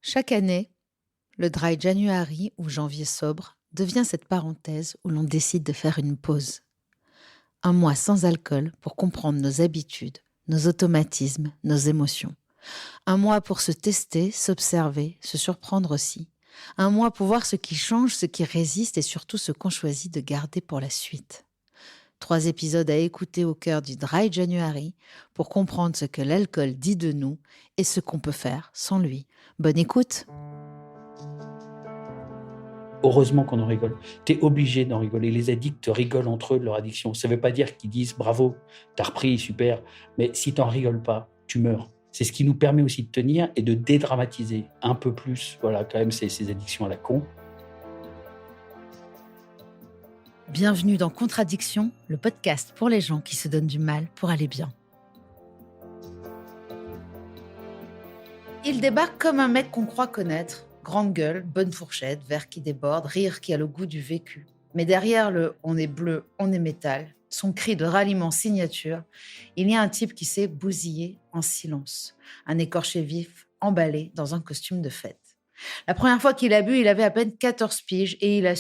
Chaque année, le Dry January ou janvier sobre devient cette parenthèse où l'on décide de faire une pause. Un mois sans alcool pour comprendre nos habitudes, nos automatismes, nos émotions. Un mois pour se tester, s'observer, se surprendre aussi. Un mois pour voir ce qui change, ce qui résiste et surtout ce qu'on choisit de garder pour la suite. 3 épisodes à écouter au cœur du Dry January pour comprendre ce que l'alcool dit de nous et ce qu'on peut faire sans lui. Bonne écoute! Heureusement qu'on en rigole. Tu es obligé d'en rigoler. Les addicts rigolent entre eux de leur addiction. Ça ne veut pas dire qu'ils disent bravo, t'as repris, super. Mais si t'en rigoles pas, tu meurs. C'est ce qui nous permet aussi de tenir et de dédramatiser un peu plus, voilà, quand même, ces addictions à la con. Bienvenue dans Contradiction, le podcast pour les gens qui se donnent du mal pour aller bien. Il débarque comme un mec qu'on croit connaître. Grande gueule, bonne fourchette, verre qui déborde, rire qui a le goût du vécu. Mais derrière le « on est bleu, on est métal », son cri de ralliement signature, il y a un type qui s'est bousillé en silence. Un écorché vif, emballé dans un costume de fête. La première fois qu'il a bu, il avait à peine 14 piges et il a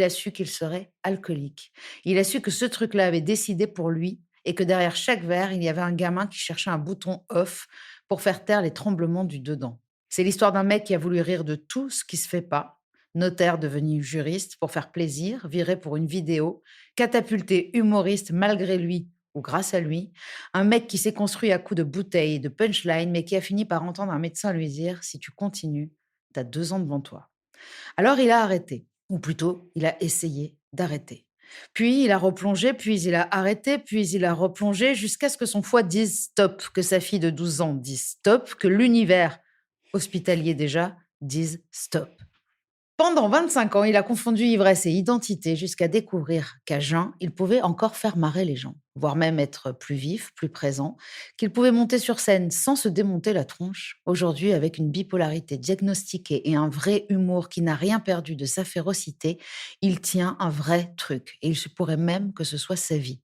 su qu'il serait alcoolique. Il a su que ce truc-là avait décidé pour lui et que derrière chaque verre, il y avait un gamin qui cherchait un bouton off pour faire taire les tremblements du dedans. C'est l'histoire d'un mec qui a voulu rire de tout ce qui se fait pas, notaire devenu juriste pour faire plaisir, viré pour une vidéo, catapulté humoriste malgré lui ou grâce à lui, un mec qui s'est construit à coups de bouteilles et de punchlines, mais qui a fini par entendre un médecin lui dire « si tu continues, t'as 2 ans devant toi ». Alors il a arrêté, ou plutôt, il a essayé d'arrêter. Puis il a replongé, puis il a arrêté, puis il a replongé, jusqu'à ce que son foie dise stop, que sa fille de 12 ans dise stop, que l'univers, hospitalier déjà, dise stop. Pendant 25 ans, il a confondu ivresse et identité jusqu'à découvrir qu'à jeun, il pouvait encore faire marrer les gens, voire même être plus vif, plus présent, qu'il pouvait monter sur scène sans se démonter la tronche. Aujourd'hui, avec une bipolarité diagnostiquée et un vrai humour qui n'a rien perdu de sa férocité, il tient un vrai truc et il se pourrait même que ce soit sa vie.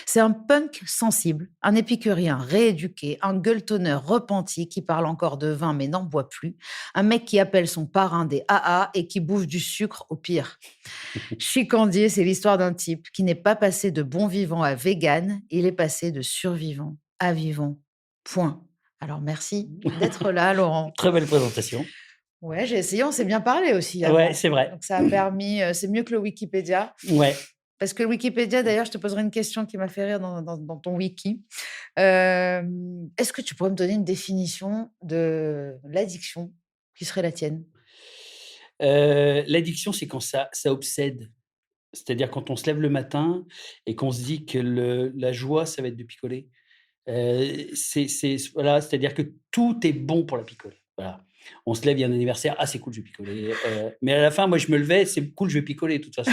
C'est un punk sensible, un épicurien rééduqué, un gueuletonneur repenti qui parle encore de vin mais n'en boit plus, un mec qui appelle son parrain des AA et qui bouffe du sucre au pire. Chicandier, c'est l'histoire d'un type qui n'est pas passé de bon vivant à vegan, il est passé de survivant à vivant. Point. Alors merci d'être là, Laurent. Très belle présentation. Ouais, j'ai essayé, on s'est bien parlé aussi Ouais, avant. c'est vrai. Donc ça a permis, c'est mieux que le Wikipédia. Ouais. Parce que le Wikipédia, d'ailleurs, je te poserai une question qui m'a fait rire dans ton wiki. Est-ce que tu pourrais me donner une définition de l'addiction qui serait la tienne? L'addiction, c'est quand ça obsède. C'est-à-dire quand on se lève le matin et qu'on se dit que la joie, ça va être de picoler. Voilà, c'est-à-dire que tout est bon pour la picole. Voilà. On se lève, il y a un anniversaire, ah c'est cool, je vais picoler. Mais à la fin, moi je me levais, c'est cool, je vais picoler de toute façon.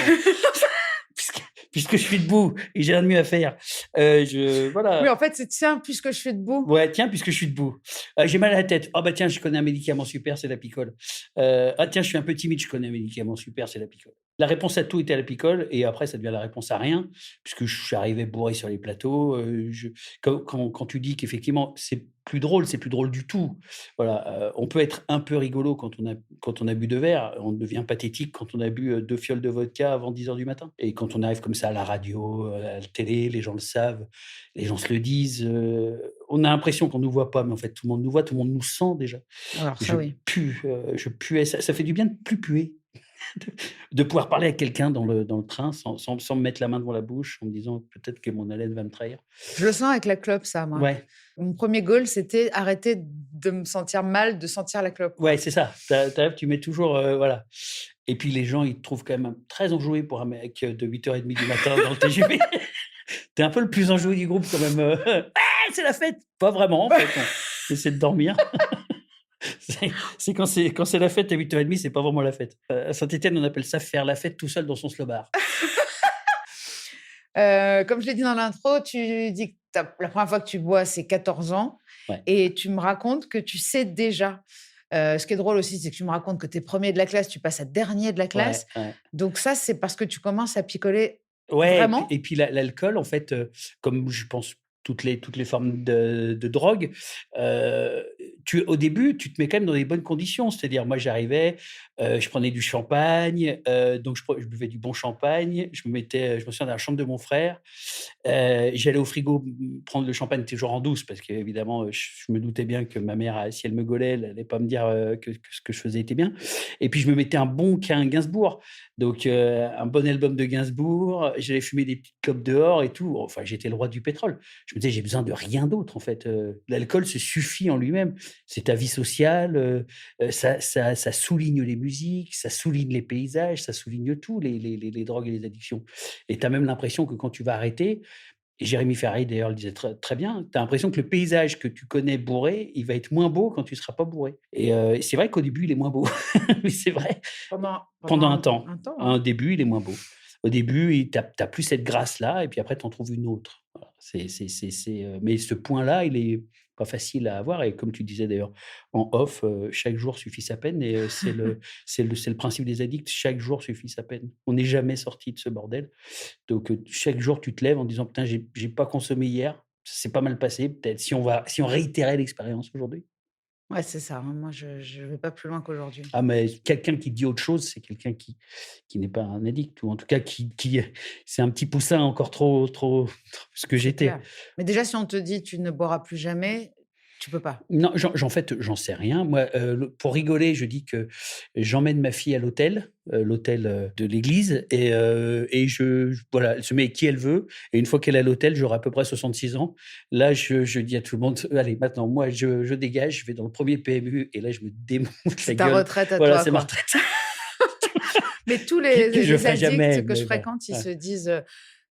puisque je suis debout et j'ai rien de mieux à faire. Oui, Voilà. en fait, c'est tiens, puisque je suis debout. Ouais, tiens, puisque je suis debout. J'ai mal à la tête. Ah bah tiens, je connais un médicament super, c'est la picole. Ah tiens, je suis un peu timide, je connais un médicament super, c'est la picole. La réponse à tout était la picole et après ça devient la réponse à rien, puisque je suis arrivé bourré sur les plateaux. Quand tu dis qu'effectivement c'est plus drôle du tout. Voilà, on peut être un peu rigolo quand on a bu 2 verres, on devient pathétique quand on a bu, 2 fioles de vodka avant 10 heures du matin et quand on arrive comme ça à la radio, à la télé, les gens le savent, les gens se le disent, on a l'impression qu'on nous voit pas, mais en fait tout le monde nous voit, tout le monde nous sent déjà. Alors ça, Je oui. pue, je puais, ça fait du bien de plus puer, de pouvoir parler à quelqu'un dans le train sans me mettre la main devant la bouche, en me disant: «Peut-être que mon haleine va me trahir». Je le sens avec la clope, ça, moi. Ouais, Mon premier goal, c'était arrêter de me sentir mal, de sentir la clope, ouais, quoi. c'est ça. Tu mets toujours, voilà et puis les gens, ils te trouvent quand même très enjoué pour un mec de 8:30 du matin dans le TGV. Tu es un peu le plus enjoué du groupe quand même, «Ah, c'est la fête!» Pas vraiment en fait, on essaie de dormir. C'est quand c'est la fête à 8:30, c'est pas vraiment la fête. À Saint-Étienne, on appelle ça faire la fête tout seul dans son slobard. Comme je l'ai dit dans l'intro, tu dis que la première fois que tu bois, c'est 14 ans Ouais, et tu me racontes que tu sais déjà. Ce qui est drôle aussi, c'est que tu me racontes que tu es 1er de la classe, tu passes à dernier de la classe. ouais, ouais. Donc ça, c'est parce que tu commences à picoler Ouais vraiment? et puis l'alcool en fait, comme je pense toutes les formes de drogue, heu, au début, tu te mets quand même dans des bonnes conditions. C'est-à-dire, moi, j'arrivais, je prenais du champagne, donc je buvais du bon champagne. Je me souviens, dans la chambre de mon frère. J'allais au frigo prendre le champagne toujours en douce parce qu'évidemment, je me doutais bien que ma mère, si elle me gaulait, elle allait pas me dire que ce que je faisais était bien. Et puis, je me mettais un bon Gainsbourg. Donc, un bon album de Gainsbourg. J'allais fumer des petites clopes dehors et tout. Enfin, j'étais le roi du pétrole. Je me disais, j'ai besoin de rien d'autre, en fait. L'alcool se suffit en lui-même. C'est ta vie sociale. Ça souligne les musiques, ça souligne les paysages, ça souligne tout, les drogues et les addictions. Et tu as même l'impression que quand tu vas arrêter, et Jérémy Ferrari d'ailleurs le disait très bien, tu as l'impression que le paysage que tu connais bourré, il va être moins beau quand tu ne seras pas bourré. Et c'est vrai qu'au début, il est moins beau. Mais c'est vrai. Pendant un temps. Un temps, Au début, il est moins beau. Au début, tu n'as plus cette grâce-là, et puis après, tu en trouves une autre. Voilà. Mais ce point-là, il est pas facile à avoir. Et comme tu disais d'ailleurs en off, chaque jour suffit sa peine. Et c'est le principe des addicts. Chaque jour suffit sa peine. On n'est jamais sorti de ce bordel. Donc, chaque jour, tu te lèves en disant: «Putain, j'ai pas consommé hier, ça s'est pas mal passé, peut-être si on réitérait l'expérience aujourd'hui». Ouais, c'est ça, hein. Moi, je vais pas plus loin qu'aujourd'hui. Ah, mais quelqu'un qui dit autre chose, c'est quelqu'un qui n'est pas un addict ou en tout cas qui c'est un petit poussin encore trop ce que C'est j'étais. clair. Mais déjà, si on te dit: «Tu ne boiras plus jamais», tu peux pas? Non, en fait, j'en sais rien. Moi, pour rigoler, je dis que j'emmène ma fille à l'hôtel, de l'église et voilà, elle se met avec qui elle veut et une fois qu'elle est à l'hôtel, j'aurai à peu près 66 ans. Là, je dis à tout le monde: «Allez, maintenant, moi, je dégage, je vais dans le premier PMU» et là, je me démonte la C'est ta gueule. retraite à Voilà, toi, c'est ma quoi. retraite. Mais tous Que je les ferai addicts jamais, que je mais bon, fréquente, ils ouais. se disent: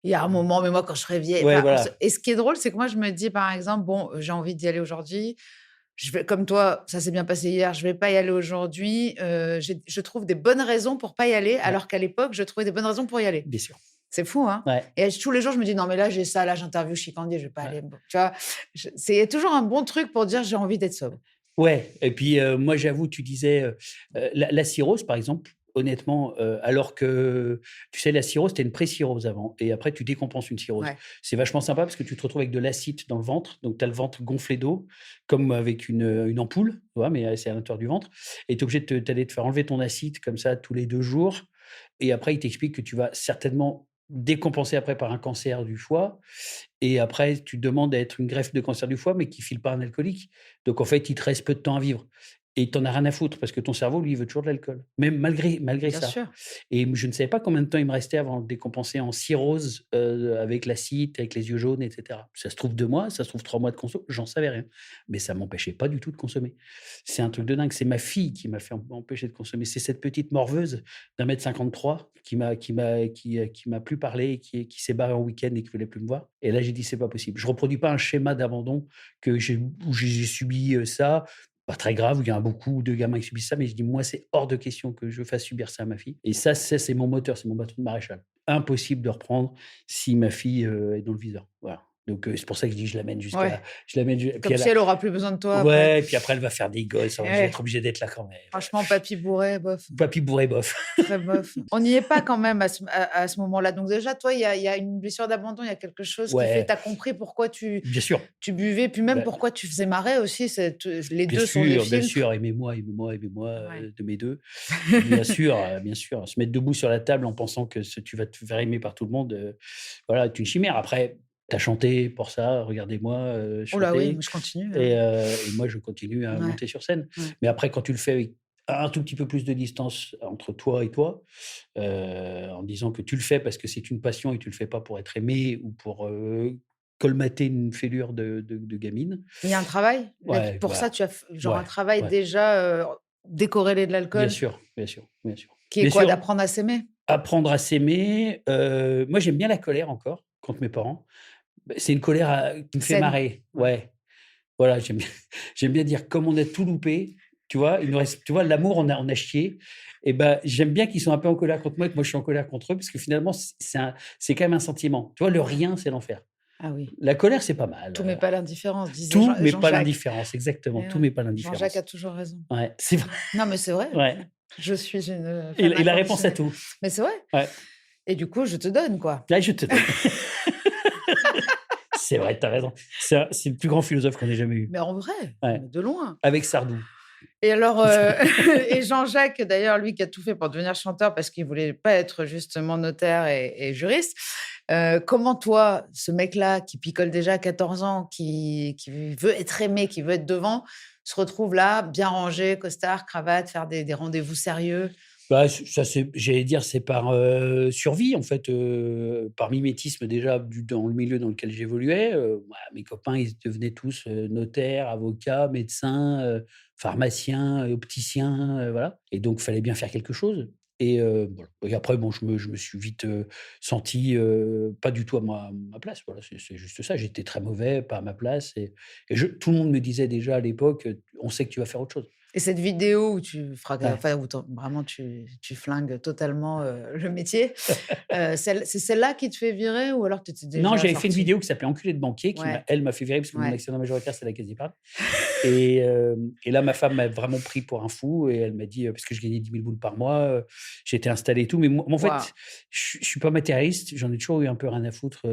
«Il y a un moment, mais moi, quand je serai vieille», Ouais, enfin, voilà. et ce qui est drôle, c'est que moi, je me dis, par exemple: «Bon, j'ai envie d'y aller aujourd'hui. Je vais comme toi, ça s'est bien passé hier, je vais pas y aller aujourd'hui». Je trouve des bonnes raisons pour pas y aller, Ouais, alors qu'à l'époque, je trouvais des bonnes raisons pour y aller. bien sûr. C'est fou, hein? Ouais, Et tous les jours, je me dis: «Non, mais là, j'ai ça, là, j'interviewe Chicandier, je vais pas ouais. aller». Bon, tu vois? C'est toujours un bon truc pour dire: «J'ai envie d'être sobre». Ouais et puis, moi j'avoue, tu disais, la cirrhose par exemple, honnêtement, alors que tu sais la cirrhose, tu une pré-cirrhose avant et après tu décompenses une cirrhose. Ouais. C'est vachement sympa parce que tu te retrouves avec de l'acide dans le ventre, donc tu as le ventre gonflé d'eau, comme avec une ampoule, tu vois? Mais, c'est à l'intérieur du ventre et tu es obligé d'aller te faire enlever ton acide comme ça tous les 2 jours et après il t'explique que tu vas certainement décompenser après par un cancer du foie et après, tu demandes à être une greffe de cancer du foie, mais qui file pas un alcoolique. Donc en fait, il te reste peu de temps à vivre et tu en as rien à foutre parce que ton cerveau, lui, il veut toujours de l'alcool, même malgré Bien ça sûr. et je ne savais pas combien de temps il me restait avant de décompenser en cirrhose, avec l'acide, avec les yeux jaunes et cetera. Ça se trouve 2 mois, ça se trouve 3 mois de conso, j'en savais rien, mais ça m'empêchait pas du tout de consommer. C'est un truc de dingue, c'est ma fille qui m'a fait empêcher de consommer. C'est cette petite morveuse d'1,53 m qui m'a plus parlé et qui s'est barrée en week-end et qui voulait plus me voir et là, j'ai dit: «C'est pas possible». Je reproduis pas un schéma d'abandon où j'ai subi, ça, pas très grave, où il y a beaucoup de gamins qui subissent ça, mais je dis: «Moi, c'est hors de question que je fasse subir ça à ma fille» et ça, c'est mon moteur, c'est mon bâton de maréchal. Impossible de reprendre si ma fille, est dans le viseur. Voilà. Donc c'est pour ça que je dis: Ouais. je l'amène ju» puis Comme elle si a elle aura plus besoin de toi après. ouais, puis après elle va faire des gosses, alors je vais Ouais. être obligé d'être là quand même. Franchement, papy bourré, bof. Papy bourré bof. Très bof. On n'y est pas quand même à ce moment-là. Donc déjà, toi, il y a une blessure d'abandon, il y a quelque chose qui fait Ouais, tu as compris pourquoi tu bien sûr. buvais, puis même Bah, pourquoi tu faisais marrer aussi, les 2 sont des bien filtres. sûr, aimez-moi, Ouais. de mes 2. Bien sûr, se mettre debout sur la table en pensant que tu vas te faire aimer par tout le monde, voilà, est une chimère. Après, tu as chanté pour ça, regardez-moi, Oh là oui, chanter moi je continue, hein. et moi je continue à Ouais, monter sur scène. ouais. Mais après quand tu le fais avec un tout petit peu plus de distance entre toi et toi, en disant que tu le fais parce que c'est une passion et tu le fais pas pour être aimé ou pour, colmater une fêlure de gamine. Il y a un travail? Là, Ouais, pour ça, voilà. tu as genre un Ouais, travail ouais. déjà, décorrélé de Bien l'alcool, sûr, bien sûr, bien sûr. qui est Bien quoi? sûr, D'apprendre à s'aimer? apprendre à s'aimer, moi j'aime bien la colère encore, contre mes parents. Bah, c'est une colère, qui me fait Saine. marrer. Ouais. Ouais, voilà, j'aime bien j'aime bien dire comme on a tout loupé, tu vois? Il nous reste tu vois l'amour on a chié et ben, j'aime bien qu'ils soient un peu en colère contre moi et que moi je suis en colère contre eux parce que finalement c'est quand même un sentiment. Tu vois? Le rien, c'est l'enfer. Ah oui. La colère, c'est pas mal, «Tout mais pas l'indifférence», disait tout mais pas Jean-Jacques. l'indifférence, exactement, Eh tout ouais, mais pas Jean-Jacques a l'indifférence. toujours raison. Ouais, c'est vrai, Non, mais c'est vrai. ouais Je suis une, et fan la réponse à inconditionnelle. tout. Mais c'est vrai Ouais, et du coup, je te donne, quoi. là, je te donne. C'est vrai, t'as raison. C'est le plus grand philosophe qu'on ait jamais eu. Mais en vrai, Ouais. de loin. Avec Sardou. Et alors, et Jean-Jacques, d'ailleurs, lui qui a tout fait pour devenir chanteur parce qu'il voulait pas être justement notaire et juriste. Comment toi, ce mec-là qui picole déjà à 14 ans, qui veut être aimé, qui veut être devant, se retrouve là, bien rangé, costard, cravate, faire des rendez-vous sérieux? Bah, ça, j'allais dire, c'est par survie, en fait, par mimétisme déjà dans le milieu dans lequel j'évoluais. Mes copains, ils devenaient tous notaires, avocats, médecins, pharmaciens, opticiens, voilà. Et donc, il fallait bien faire quelque chose. Et, voilà. Et après, bon, je me suis vite senti pas du tout à ma place. Voilà, c'est juste ça. J'étais très mauvais, pas à ma place. Tout le monde me disait déjà à l'époque, on sait que tu vas faire autre chose. Et cette vidéo où tu Ouais. enfin, où vraiment tu flingues totalement le métier, c'est celle-là qui te fait virer ou alors tu étais déjà Non, j'avais fait une sorti? vidéo qui s'appelait Enculé de banquier, Ouais, elle m'a fait virer parce que mon ouais. actionnaire majoritaire, c'est la Caisse d'épargne. Et là, ma femme m'a vraiment pris pour un fou et elle m'a dit, parce que je gagnais 10 000 boules par mois, j'étais installé et tout. Mais moi, en fait, Waouh! je suis pas matérialiste, j'en ai toujours eu un peu rien à foutre.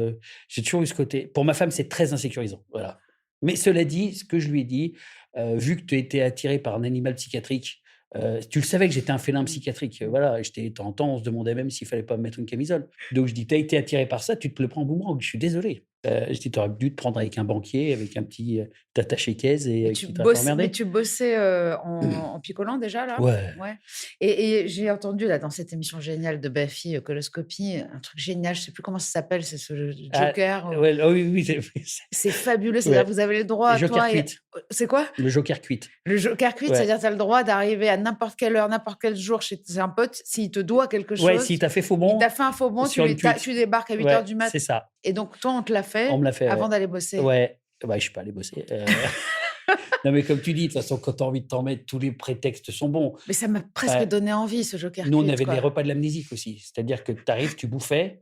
J'ai toujours eu ce côté. Pour ma femme, c'est très insécurisant. Voilà. Mais cela dit, ce que je lui ai dit, vu que tu étais attiré par un animal psychiatrique, tu le savais que j'étais un félin psychiatrique. Voilà, de temps en temps, on se demandait même s'il fallait pas me mettre une camisole. Donc je dis, tu as été attiré par ça, tu te le prends en boomerang. Je suis désolé. Je dis, tu aurais dû te prendre avec un banquier, avec un petit t'attacher-caisse et qui t'aurait pas Mais emmerdé. tu bossais, en picolant déjà là? Ouais. Ouais. Et j'ai entendu là dans cette émission géniale de Baffy, Coloscopie, un truc génial, je sais plus comment ça s'appelle, c'est ce Ah, Joker, ouais, oui, oui, c'est fabuleux, c'est-à-dire ouais. vous avez le droit, Joker toi et cuite. c'est quoi? Le Joker cuite. Le Joker cuite, Ouais. c'est-à-dire tu as le droit d'arriver à n'importe quelle heure, n'importe quel jour chez un pote, s'il te doit quelque Ouais, chose, s'il t'a fait faux il bon t'a fait un faux bond, sur une cuite. tu débarques à 8h Ouais, du mat. c'est ça. Et donc toi, on te l'a On fait me l'a fait, avant ouais. d'aller bosser? Ouais. Bah, je suis pas allé bosser. Non, mais comme tu dis, de toute façon, quand tu as envie de t'en mettre, tous les prétextes sont bons. Mais ça m'a presque Ouais. donné envie, ce Joker Nous, on cuite, avait les quoi. repas de l'amnésique aussi. C'est-à-dire que tu arrives, tu bouffais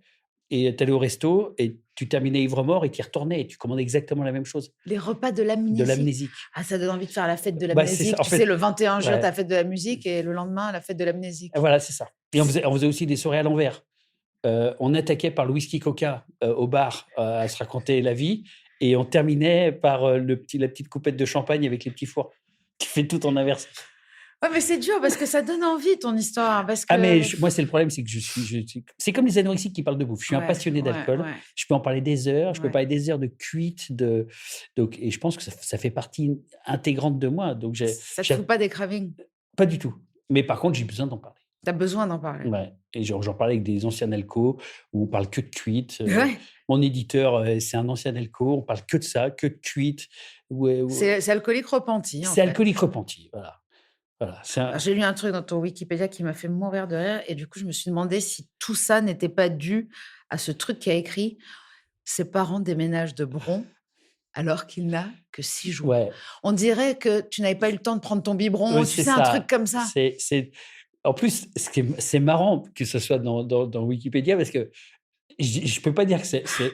et tu allais au resto et tu terminais ivre-mort et tu y retournais et tu commandais exactement la même chose. Les repas de De l'amnésie. l'amnésique. Ah, ça donne envie de faire la fête de Bah, c'est l'amnésique. ça. En Tu sais, fait, le 21 juin, ouais. tu as la fête de la musique et le lendemain, la fête de l'amnésique. Voilà, c'est ça. Et on faisait aussi des soirées à l'envers. On attaquait par le whisky coca au bar à se raconter la vie et on terminait par la petite coupette de champagne avec les petits fours. Tu fais tout en inverse. Ouais, mais c'est dur parce que ça donne envie, ton histoire. Parce que... Ah, mais moi, c'est le problème, c'est que c'est comme les anorexiques qui parlent de bouffe. Je suis un Ouais, passionné d'alcool. ouais. Je peux en parler des heures. Je peux Ouais. parler des heures de cuite. Donc, et je pense que ça fait partie intégrante de moi. Donc, Ça te fout pas des cravings. pas du tout. Mais par contre, j'ai besoin d'en parler. Tu as besoin d'en parler. Ouais. Et j'en parlais avec des anciens alcos où on parle que de cuite. Ouais. Mon éditeur, c'est un ancien alco. On parle que de ça, que de cuite. C'est alcoolique repenti. C'est alcoolique repenti. Voilà. Alors, j'ai lu un truc dans ton Wikipédia qui m'a fait mourir de rire et du coup, je me suis demandé si tout ça n'était pas dû à ce truc qui a écrit « Ses parents déménagent de Bron alors qu'il n'a que 6 jours Ouais. ». On dirait que tu n'avais pas eu le temps de prendre ton biberon, Oui, tu c'est sais, ça. un truc comme ça. En plus, c'est marrant que ce soit dans Wikipédia parce que je peux pas dire que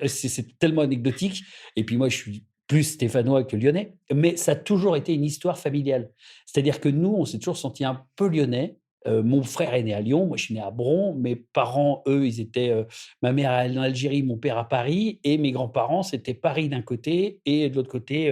c'est tellement anecdotique. Et puis moi, je suis plus stéphanois que lyonnais, mais ça a toujours été une histoire familiale. C'est-à-dire que nous, on s'est toujours senti un peu lyonnais. Mon frère est né à Lyon, moi je suis né à Bron. Mes parents, eux, ils étaient ma mère en Algérie, mon père à Paris, et mes grands-parents, c'était Paris d'un côté et de l'autre côté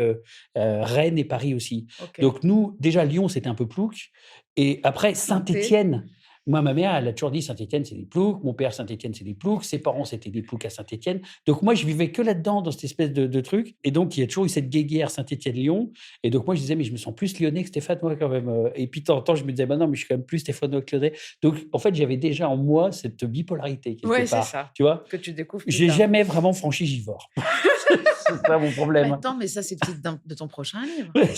Rennes et Paris aussi. Ok. Donc nous, déjà Lyon, c'était un peu plouc. Et après Saint-Étienne. Moi, ma mère, elle a toujours dit Saint-Étienne, c'est des ploucs. Mon père, Saint-Étienne, c'est des ploucs. Ses parents, c'était des ploucs à Saint-Étienne. Donc, moi, je vivais que là-dedans, dans cette espèce de truc. Et donc, il y a toujours eu cette guéguerre Saint-Étienne-Lyon. Et donc, moi, je disais, mais je me sens plus lyonnais que stéphanois quand même. Et puis, de temps en temps, je me disais, bah non, mais je suis quand même plus stéphanois que lyonnais. Donc, en fait, j'avais déjà en moi cette bipolarité. Ouais, quelque part, c'est ça. Tu vois, Que tu découvres plus j'ai tard. jamais vraiment franchi Givors. C'est pas mon problème. Attends, mais ça, c'est le titre de ton prochain livre. Ouais,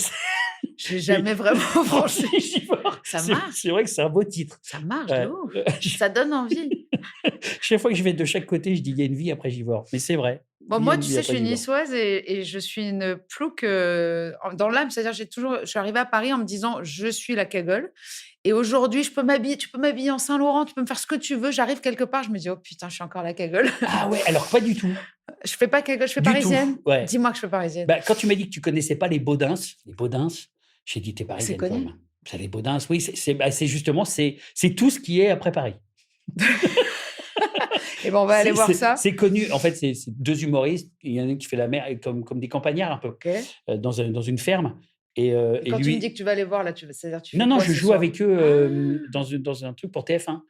J'ai jamais vraiment franchi. Givors. Ça marche. C'est vrai que c'est un beau titre. Ça marche Ouais. de ouf. Ça donne envie. Chaque fois que je vais de chaque côté, je dis il y a une vie après Givors. Mais c'est vrai. Bon, Il y a moi, une tu vie sais, je après suis Givors. niçoise et je suis une plouc dans l'âme. C'est-à-dire, je suis arrivée à Paris en me disant, je suis la cagole. Et aujourd'hui, tu peux m'habiller en Saint-Laurent, tu peux me faire ce que tu veux. J'arrive quelque part, je me dis, oh putain, je suis encore la cagole. Ah ouais, alors pas du tout. Je fais pas cagole, je fais Du parisienne. tout, ouais. Dis-moi que je fais parisienne. Bah, quand tu m'as dit que tu connaissais pas les Baudins, j'ai dit t'es C'est parisienne connu. quand même. Ça, les Baudins, oui, c'est justement c'est tout ce qui est après Paris. Et ben, on va aller voir ça. C'est connu. En fait, c'est deux humoristes. Il y en a un qui fait la mer comme des campagnards un peu, Ok. dans une ferme. Et Et quand tu me lui. dis que tu vas aller voir, là, c'est-à-dire tu Non, fais non, quoi je ce joue soir? avec eux Ah, dans un truc pour TF1.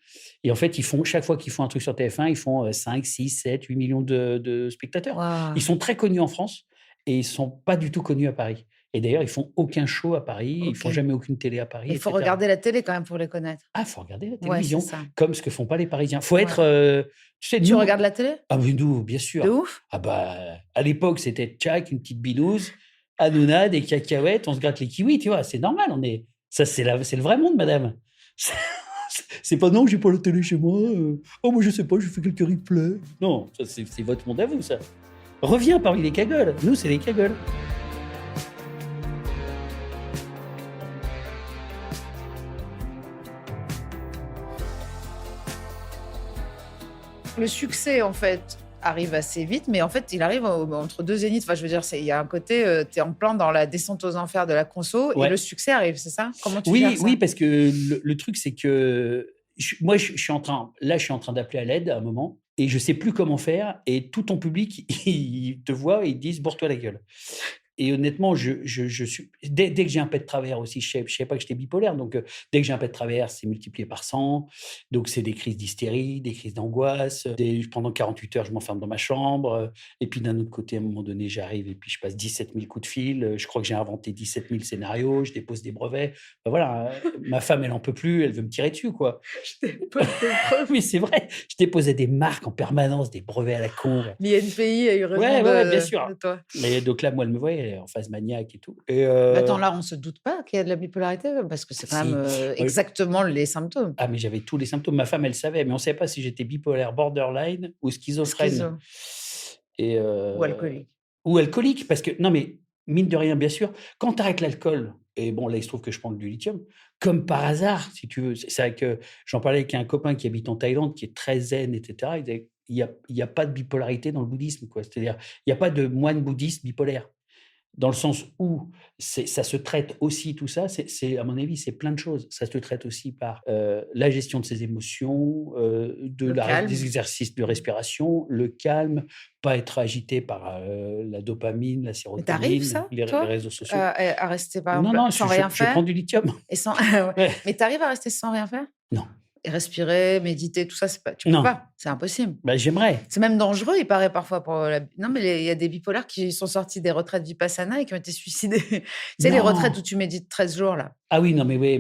Et en fait, chaque fois qu'ils font un truc sur TF1, ils font 5, 6, 7, 8 millions de spectateurs. Ils waouh. sont très connus en France et ils sont pas du tout connus à Paris. Et d'ailleurs, ils font aucun show à Paris, ils Ok. font jamais aucune télé à Paris, Mais il faut etc. regarder la télé quand même pour les connaître. Ah, faut regarder la Ouais, c'est télévision, ça. comme ce que font pas les Parisiens. Faut Ouais. être, tu sais, Tu nous. regardes la télé? Ah oui, nous, bien De sûr. ouf? Ah bah, à l'époque, c'était tchac, une petite binouse, Hanouna, des cacahuètes, on se gratte les kiwis, tu vois, c'est normal. Ça, c'est le vrai monde, madame. C'est pas non, j'ai pas la télé chez moi. Oh, moi, je sais pas, je fais quelques replays. Non, ça, c'est votre monde à vous, ça. Reviens parmi les cagoles. Nous, c'est les cagoles. Le succès, en fait, arrive assez vite, mais en fait, il arrive entre deux zéniths. Enfin, je veux dire, il y a un côté, tu es en plein dans la descente aux enfers de la conso Ouais. et le succès arrive, c'est ça? Comment tu gères ça? Oui, parce que le truc, c'est que moi, je suis en train d'appeler à l'aide à un moment et je sais plus comment faire. Et tout ton public, ils te voient et ils te disent bourre-toi la gueule. Et honnêtement, je suis. Dès que j'ai un pet de travers aussi, je savais pas que j'étais bipolaire. Donc, dès que j'ai un pet de travers, c'est multiplié par 100. Donc, c'est des crises d'hystérie, des crises d'angoisse. Pendant 48 heures, je m'enferme dans ma chambre. Et puis, d'un autre côté, à un moment donné, j'arrive et puis je passe 17 000 coups de fil. Je crois que j'ai inventé 17 000 scénarios. Je dépose des brevets. Ben voilà, ma femme, elle en peut plus. Elle veut me tirer dessus, quoi. Oui, c'est vrai. Je déposais des marques en permanence, des brevets à la con. L'INPI a eu raison Ouais, bien sûr. de toi. Mais donc là, moi, elle me voyait en phase maniaque et tout. Mais attends, là, on se doute pas qu'il y a de la bipolarité parce que c'est quand Si. même exactement les symptômes. Ah, mais j'avais tous les symptômes. Ma femme, elle savait, mais on ne savait pas si j'étais bipolaire, borderline ou schizophrène. Schizo Et, ou alcoolique. Ou alcoolique, parce que, non, mais mine de rien, bien sûr, quand tu arrêtes l'alcool, et bon, là, il se trouve que je prends du lithium, comme par hasard, si tu veux. C'est vrai que j'en parlais avec un copain qui habite en Thaïlande, qui est très zen, etc. Il disait, il y a pas de bipolarité dans le bouddhisme, quoi. C'est-à-dire, il n'y a pas de moine bouddhiste bipolaire. Dans le sens où ça se traite aussi, tout ça, à mon avis, c'est plein de choses. Ça se traite aussi par la gestion de ses émotions, des exercices de respiration, le calme, pas être agité par la dopamine, la Mais sérotonine, t'arrives ça, les toi, réseaux sociaux. à rester par Non, exemple, non, sans rien je faire prends du lithium. et sans... Ouais. Mais t'arrives à rester sans rien faire? Non. Et respirer, méditer, tout ça, tu peux Non. pas, c'est impossible. Bah, j'aimerais. C'est même dangereux, il paraît parfois. Non, mais il y a des bipolaires qui sont sortis des retraites Vipassana et qui ont été suicidés. Tu sais, les Non. retraites où tu médites 13 jours, là. Ah oui, non, mais ouais.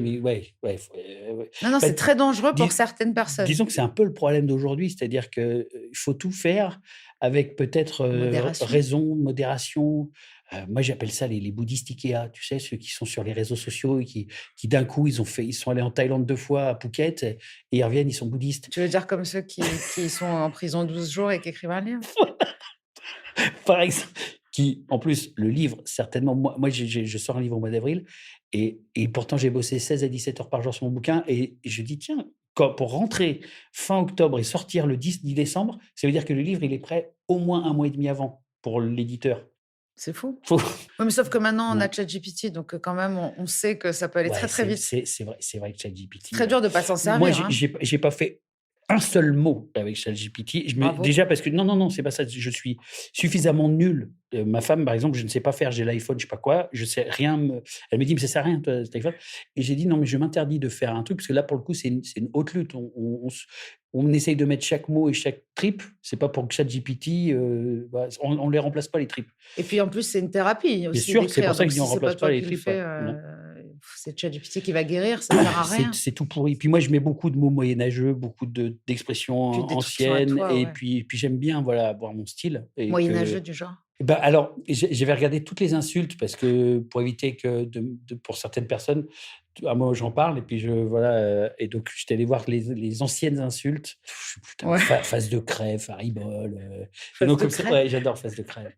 Non, Bah, c'est très dangereux pour dis- certaines personnes. Disons que c'est un peu le problème d'aujourd'hui, c'est-à-dire qu'il faut tout faire avec peut-être Modération. raison, modération. Moi, j'appelle ça les bouddhistes Ikea, tu sais, ceux qui sont sur les réseaux sociaux et qui d'un coup, ils sont allés en Thaïlande 2 fois à Phuket et ils reviennent, ils sont bouddhistes. Tu veux dire comme ceux qui sont en prison 12 jours et qui écrivent un livre? Par exemple, qui, en plus, le livre, certainement, moi je sors un livre au mois d'avril et pourtant, j'ai bossé 16 à 17 heures par jour sur mon bouquin et je dis, tiens, pour rentrer fin octobre et sortir le 10 décembre, ça veut dire que le livre, il est prêt au moins 1 mois et demi avant pour l'éditeur. C'est fou. Faut... Oui, mais sauf que maintenant, on Non. a ChatGPT, donc quand même, on sait que ça peut aller très, très vite. C'est vrai que ChatGPT... C'est très dur de ne pas s'en servir. Moi, hein. j'ai pas fait un seul mot avec ChatGPT. Déjà parce que non, c'est pas ça. Je suis suffisamment nul. Ma femme, par exemple, je ne sais pas faire. J'ai l'iPhone, je sais pas quoi. Je sais rien. Elle me dit, mais ça sert à rien, toi, cet iPhone. Et j'ai dit, non, mais je m'interdis de faire un truc parce que là, pour le coup, c'est une haute lutte. On essaye de mettre chaque mot et chaque trip. C'est pas pour que ChatGPT, on les remplace pas les tripes. Et puis en plus, c'est une thérapie aussi. Bien sûr, c'est pour ça que si on remplace pas les tripes. C'est ChatGPT qui va guérir, ça ne sert à rien. C'est tout pourri. Puis moi, je mets beaucoup de mots moyenâgeux, beaucoup d'expressions anciennes. Et puis j'aime bien avoir mon style. Moyenâgeux du genre? Alors, j'avais regardé toutes les insultes parce que pour éviter que, pour certaines personnes, à moi j'en parle et puis et donc j'étais allé voir les anciennes insultes. Putain, face de crève, faribole. J'adore face de crève.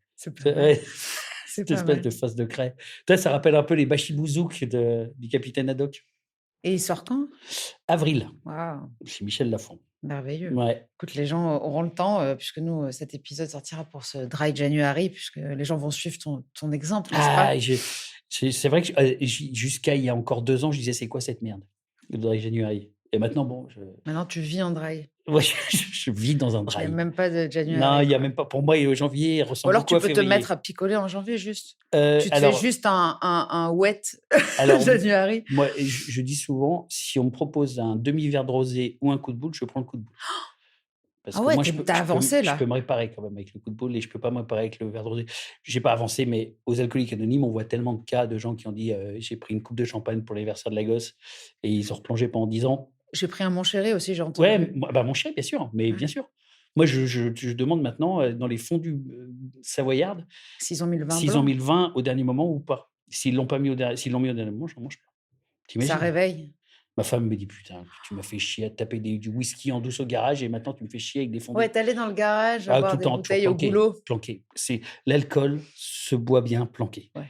Cette espèce de face de craie. Ça rappelle un peu les bachibouzouk du capitaine Haddock. Et il sort quand? Avril. Wow. Chez Michel Lafon. Merveilleux. Ouais. Écoute, les gens auront le temps, puisque nous, cet épisode sortira pour ce Dry January, puisque les gens vont suivre ton exemple, n'est-ce pas? C'est vrai que jusqu'à il y a encore 2 ans, je disais, c'est quoi cette merde, le Dry January? Et maintenant, bon, Maintenant, tu vis en dry. ouais, je vis dans un Il n'y a dry. même pas de Non, January, il y a quoi. même pas. Pour moi, janvier Ou ressemble alors, beaucoup tu à peux te février. mettre à picoler en janvier, juste. Tu te fais Alors, juste un wet alors, January. moi, je dis souvent, si on me propose un demi-verre de rosé ou un coup de boule, je prends le coup de boule. Parce Ah que ouais, moi, t'as avancé, je peux là. me réparer quand même avec le coup de boule et je peux pas me réparer avec le verre de rosé. J'ai pas avancé, mais aux Alcooliques Anonymes, on voit tellement de cas de gens qui ont dit j'ai pris une coupe de champagne pour l'anniversaire de la gosse et ils ont replongé pendant 10 ans. J'ai pris un Mon Chéri aussi, j'ai Ouais, entendu. bah mon chien, bien sûr, mais bien Ouais. sûr. Moi, je demande maintenant dans les fondus savoyardes S'ils ont mis le vin s'ils ont blanc, mis le vin au dernier moment ou pas. S'ils l'ont mis au dernier moment, j'en mange pas. ça T'imagines? réveille. Ma femme me dit: «Putain, tu m'as fait chier à te taper du whisky en douce au garage et maintenant tu me fais chier avec des Ouais, fondus». t'allais dans le garage, Ah, tout avoir le des temps, toujours bouteilles au planqué, goulot. planqué. C'est l'alcool se boit bien planqué. Ouais.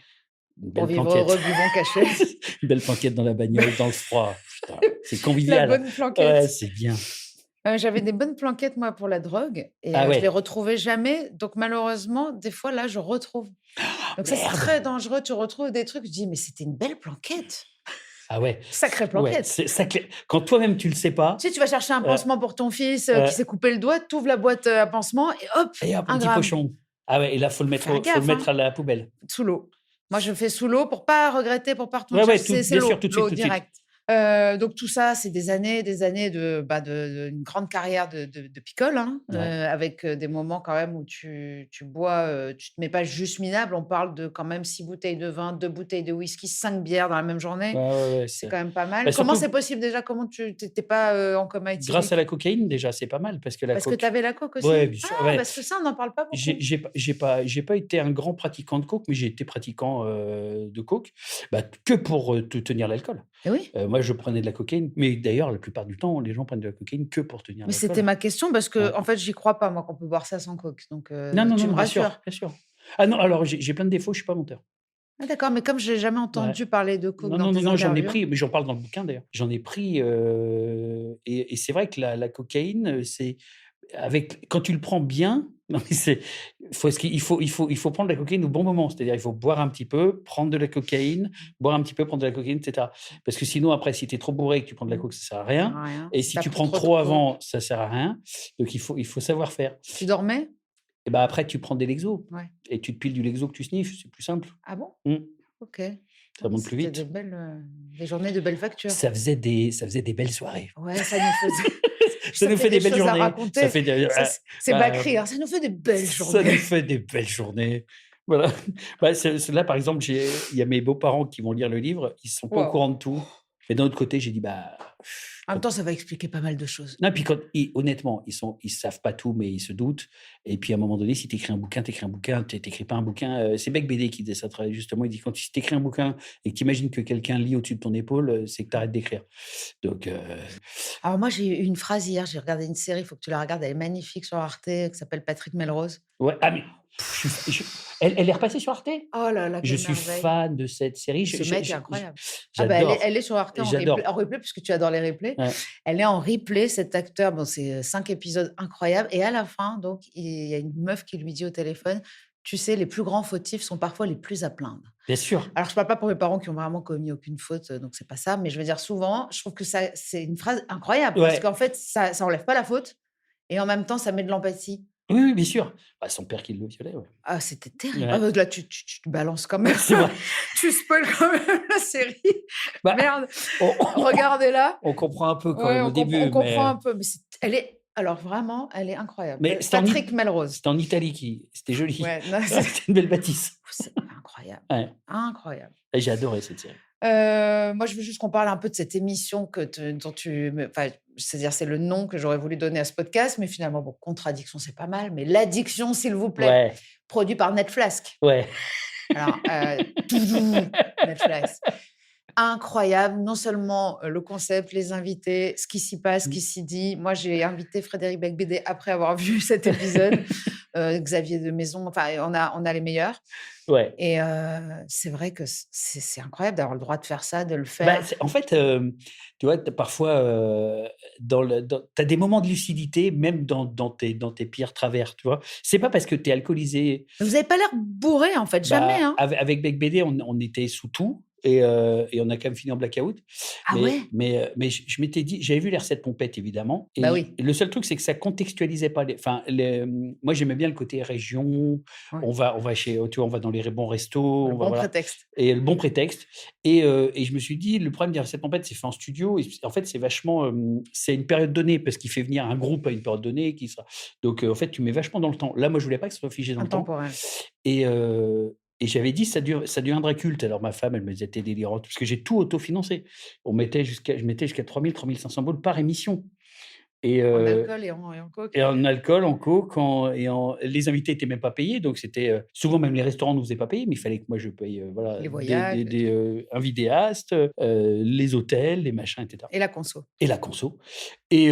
Une Pour belle vivre planquette. heureux, buvons cachés. Une belle planquette dans la bagnole, dans le froid. Putain, c'est La convivial. bonne Ouais, planquette. c'est bien. J'avais des bonnes planquettes, moi, pour la drogue et Ah je les ouais. retrouvais jamais. Donc malheureusement, des fois, là, je retrouve. Donc ça, c'est Merde! très dangereux. Tu retrouves des trucs, je dis: «Mais c'était une belle planquette, Ah ouais, sacrée ouais, planquette». c'est ça quand toi-même tu le sais pas, Tu sais, tu vas chercher un heu pansement pour ton fils, qui heu s'est coupé le doigt, tu ouvres la boîte, à pansements et hop, et hop, un 1 petit gramme. pochon. Ah ouais et là, Faut faire faut le gaffe, mettre hein, à la poubelle. sous l'eau. Moi, je fais sous l'eau pour pas regretter, pour pas retourner Ouais, ouais, chercher. tout C'est bien sûr, l'eau, tout de suite, l'eau tout de suite. direct. Donc tout ça, c'est des années de une grande carrière de picole, hein, Ouais. avec, des moments quand même où tu bois, tu te mets pas juste minable. On parle de quand même 6 bouteilles de vin, 2 bouteilles de whisky, 5 bières dans la même Ouais, journée. ouais, ouais, C'est c'est quand même pas mal. bah, Comment surtout c'est possible déjà? Comment tu étais pas, en coma grâce à éthylique? la cocaïne déjà, c'est pas mal parce que la Parce que tu coke avais la coke ouais, aussi? bien sûr, Ah, ouais. parce que ça, on n'en parle pas beaucoup. J'ai pas été un grand pratiquant de coke, mais j'ai été pratiquant, de coke, bah, que pour, te tenir l'alcool. Eh oui. Moi, je prenais de la cocaïne, mais d'ailleurs, la plupart du temps, les gens prennent de la cocaïne que pour tenir Mais c'était l'alcool. ma question parce Ouais. que en fait, j'y crois pas moi qu'on peut boire ça sans coke, donc Non, non, tu non, me bien sûr, rassures. bien sûr. Ah non, alors j'ai plein de défauts, je suis pas menteur. Ah d'accord, mais comme j'ai jamais Ouais. entendu parler de coke Non, dans non, non, tes non, j'en ai interviews. pris, mais j'en parle dans le bouquin d'ailleurs. J'en ai pris, et c'est vrai que la cocaïne, c'est avec quand tu le prends bien, non mais c'est faut ce qu'il il faut prendre la cocaïne au bon moment. C'est-à-dire, il faut boire un petit peu, prendre de la cocaïne, boire un petit peu, prendre de la cocaïne et cetera. Parce que sinon après, si tu es trop bourré et que tu prends de la Mmh. coke, ça sert à Ça sert rien à rien. et Si si tu as tu pris prends trop de trop coke. avant, ça sert à rien. Donc il faut savoir faire Tu dormais? et bah, après tu prends des Lexos Ouais. et tu te piles du Lexo que tu sniffes, c'est plus simple. Ah bon? Mmh. OK. Ça Ouais, monte plus c'était vite. des journées de belles factures. Ça faisait des belles soirées. Ouais, ça nous faisait Ça ça nous fait fait des des belles choses à journées. Ça raconter. fait des Ça c'est Bakri, hein, ça nous fait des belles ça nous journées. fait des belles journées. Voilà. Bah, c'est là, par exemple, il y a mes beaux-parents qui vont lire le livre, ils sont pas au Waouh. courant de tout. Mais d'un autre côté, j'ai dit: «Bah, En même quand» temps, ça va expliquer pas mal de choses. non, puis quand honnêtement, ils savent pas tout, mais ils se doutent et puis à un moment donné, si tu écris un bouquin, tu écris un bouquin, tu écris pas un bouquin, c'est Bec BD qui disait ça très justement. Il dit: «Quand si tu écris un bouquin et que tu imagines que quelqu'un lit au-dessus de ton épaule, c'est que tu arrêtes d'écrire». Donc Alors moi, j'ai eu une phrase hier, j'ai regardé une série, il faut que tu la regardes, elle est magnifique sur Arte, qui s'appelle Patrick Melrose. ouais, ah mais elle est repassée sur Arte? Oh là là, Je quelle suis merveille! fan de cette série. Ce mec est incroyable. Ah bah, J'adore, elle est sur Arte j'adore. en replay puisque tu adores les replays. Ouais, Elle est en replay, cet acteur, bon, c'est 5 épisodes incroyables et à la fin, donc il y a une meuf qui lui dit au téléphone: «Tu sais, les plus grands fautifs sont parfois les plus à plaindre». bien sûr. Alors je parle pas pour mes parents qui ont vraiment commis aucune faute, donc c'est pas ça, mais je veux dire souvent, je trouve que ça c'est une phrase incroyable parce Ouais. qu'en fait, ça enlève pas la faute et en même temps, ça met de l'empathie. Oui, oui, bien sûr. Bah, son père qui le violait, ouais. Ah, c'était terrible. Ah Ouais, bah, là, tu te balances quand même. c'est vrai. Tu spoil quand même la série. Bah, Merde, on regardez-la. on comprend un peu quand Ouais, même au on début, comprend un peu, mais elle est alors vraiment, elle est incroyable. mais Patrick Melrose. c'était en Italie c'était joli. Ouais, non, C'était une belle bâtisse. c'est incroyable, Ouais incroyable. et j'ai adoré cette série. Moi, je veux juste qu'on parle un peu de cette émission dont enfin, c'est-à-dire, c'est le nom que j'aurais voulu donner à ce podcast, mais finalement, bon, contradiction, c'est pas mal, mais l'addiction, s'il vous plaît, Ouais, produit par Netflix. ouais. Alors, doudou, Netflix. Incroyable, non seulement le concept, les invités, ce qui s'y passe, ce Mmh. qui s'y dit. Moi, j'ai invité Frédéric Becbédé après avoir vu cet épisode, Xavier de Maison, enfin, on a les meilleurs. Ouais. Et c'est vrai que c'est incroyable d'avoir le droit de faire ça, de le Bah, faire. c'est en fait, tu vois, tu parfois, tu as des moments de lucidité même dans tes pires travers, tu vois? C'est pas parce que tu es alcoolisé Mais vous avez pas l'air bourré, en fait, jamais, bah, hein? avec Bec BD, on était sous tout et on a quand même fini en blackout. Ah ouais? Mais je m'étais dit, j'avais vu les recettes pompettes évidemment, Bah oui. et le seul truc, c'est que ça contextualisait pas moi j'aimais bien le côté région, Ouais. on va chez, tu vois, on va dans les bons restos, Le on va bon voilà, prétexte. et le bon prétexte. Et je me suis dit, le problème des recettes pompettes, c'est fait en studio. Et en fait, c'est vachement, c'est une période donnée parce qu'il fait venir un groupe à une période donnée qui sera. Donc en fait, tu mets vachement dans le temps. Là, moi, je voulais pas que ce soit figé dans le temps. Intemporel. Et, et j'avais dit, ça deviendrait culte. Alors ma femme, elle me disait, t'es délirante, parce que j'ai tout autofinancé. Je mettais jusqu'à 3 500 boules par émission. Et, En alcool et en coke. et en alcool, en coke, les invités étaient même pas payés, donc c'était souvent même les restaurants nous faisaient pas payer, mais il fallait que moi je paye voilà Les voyages, un vidéaste, les hôtels, les machins, etc. et la conso. Et la conso. Et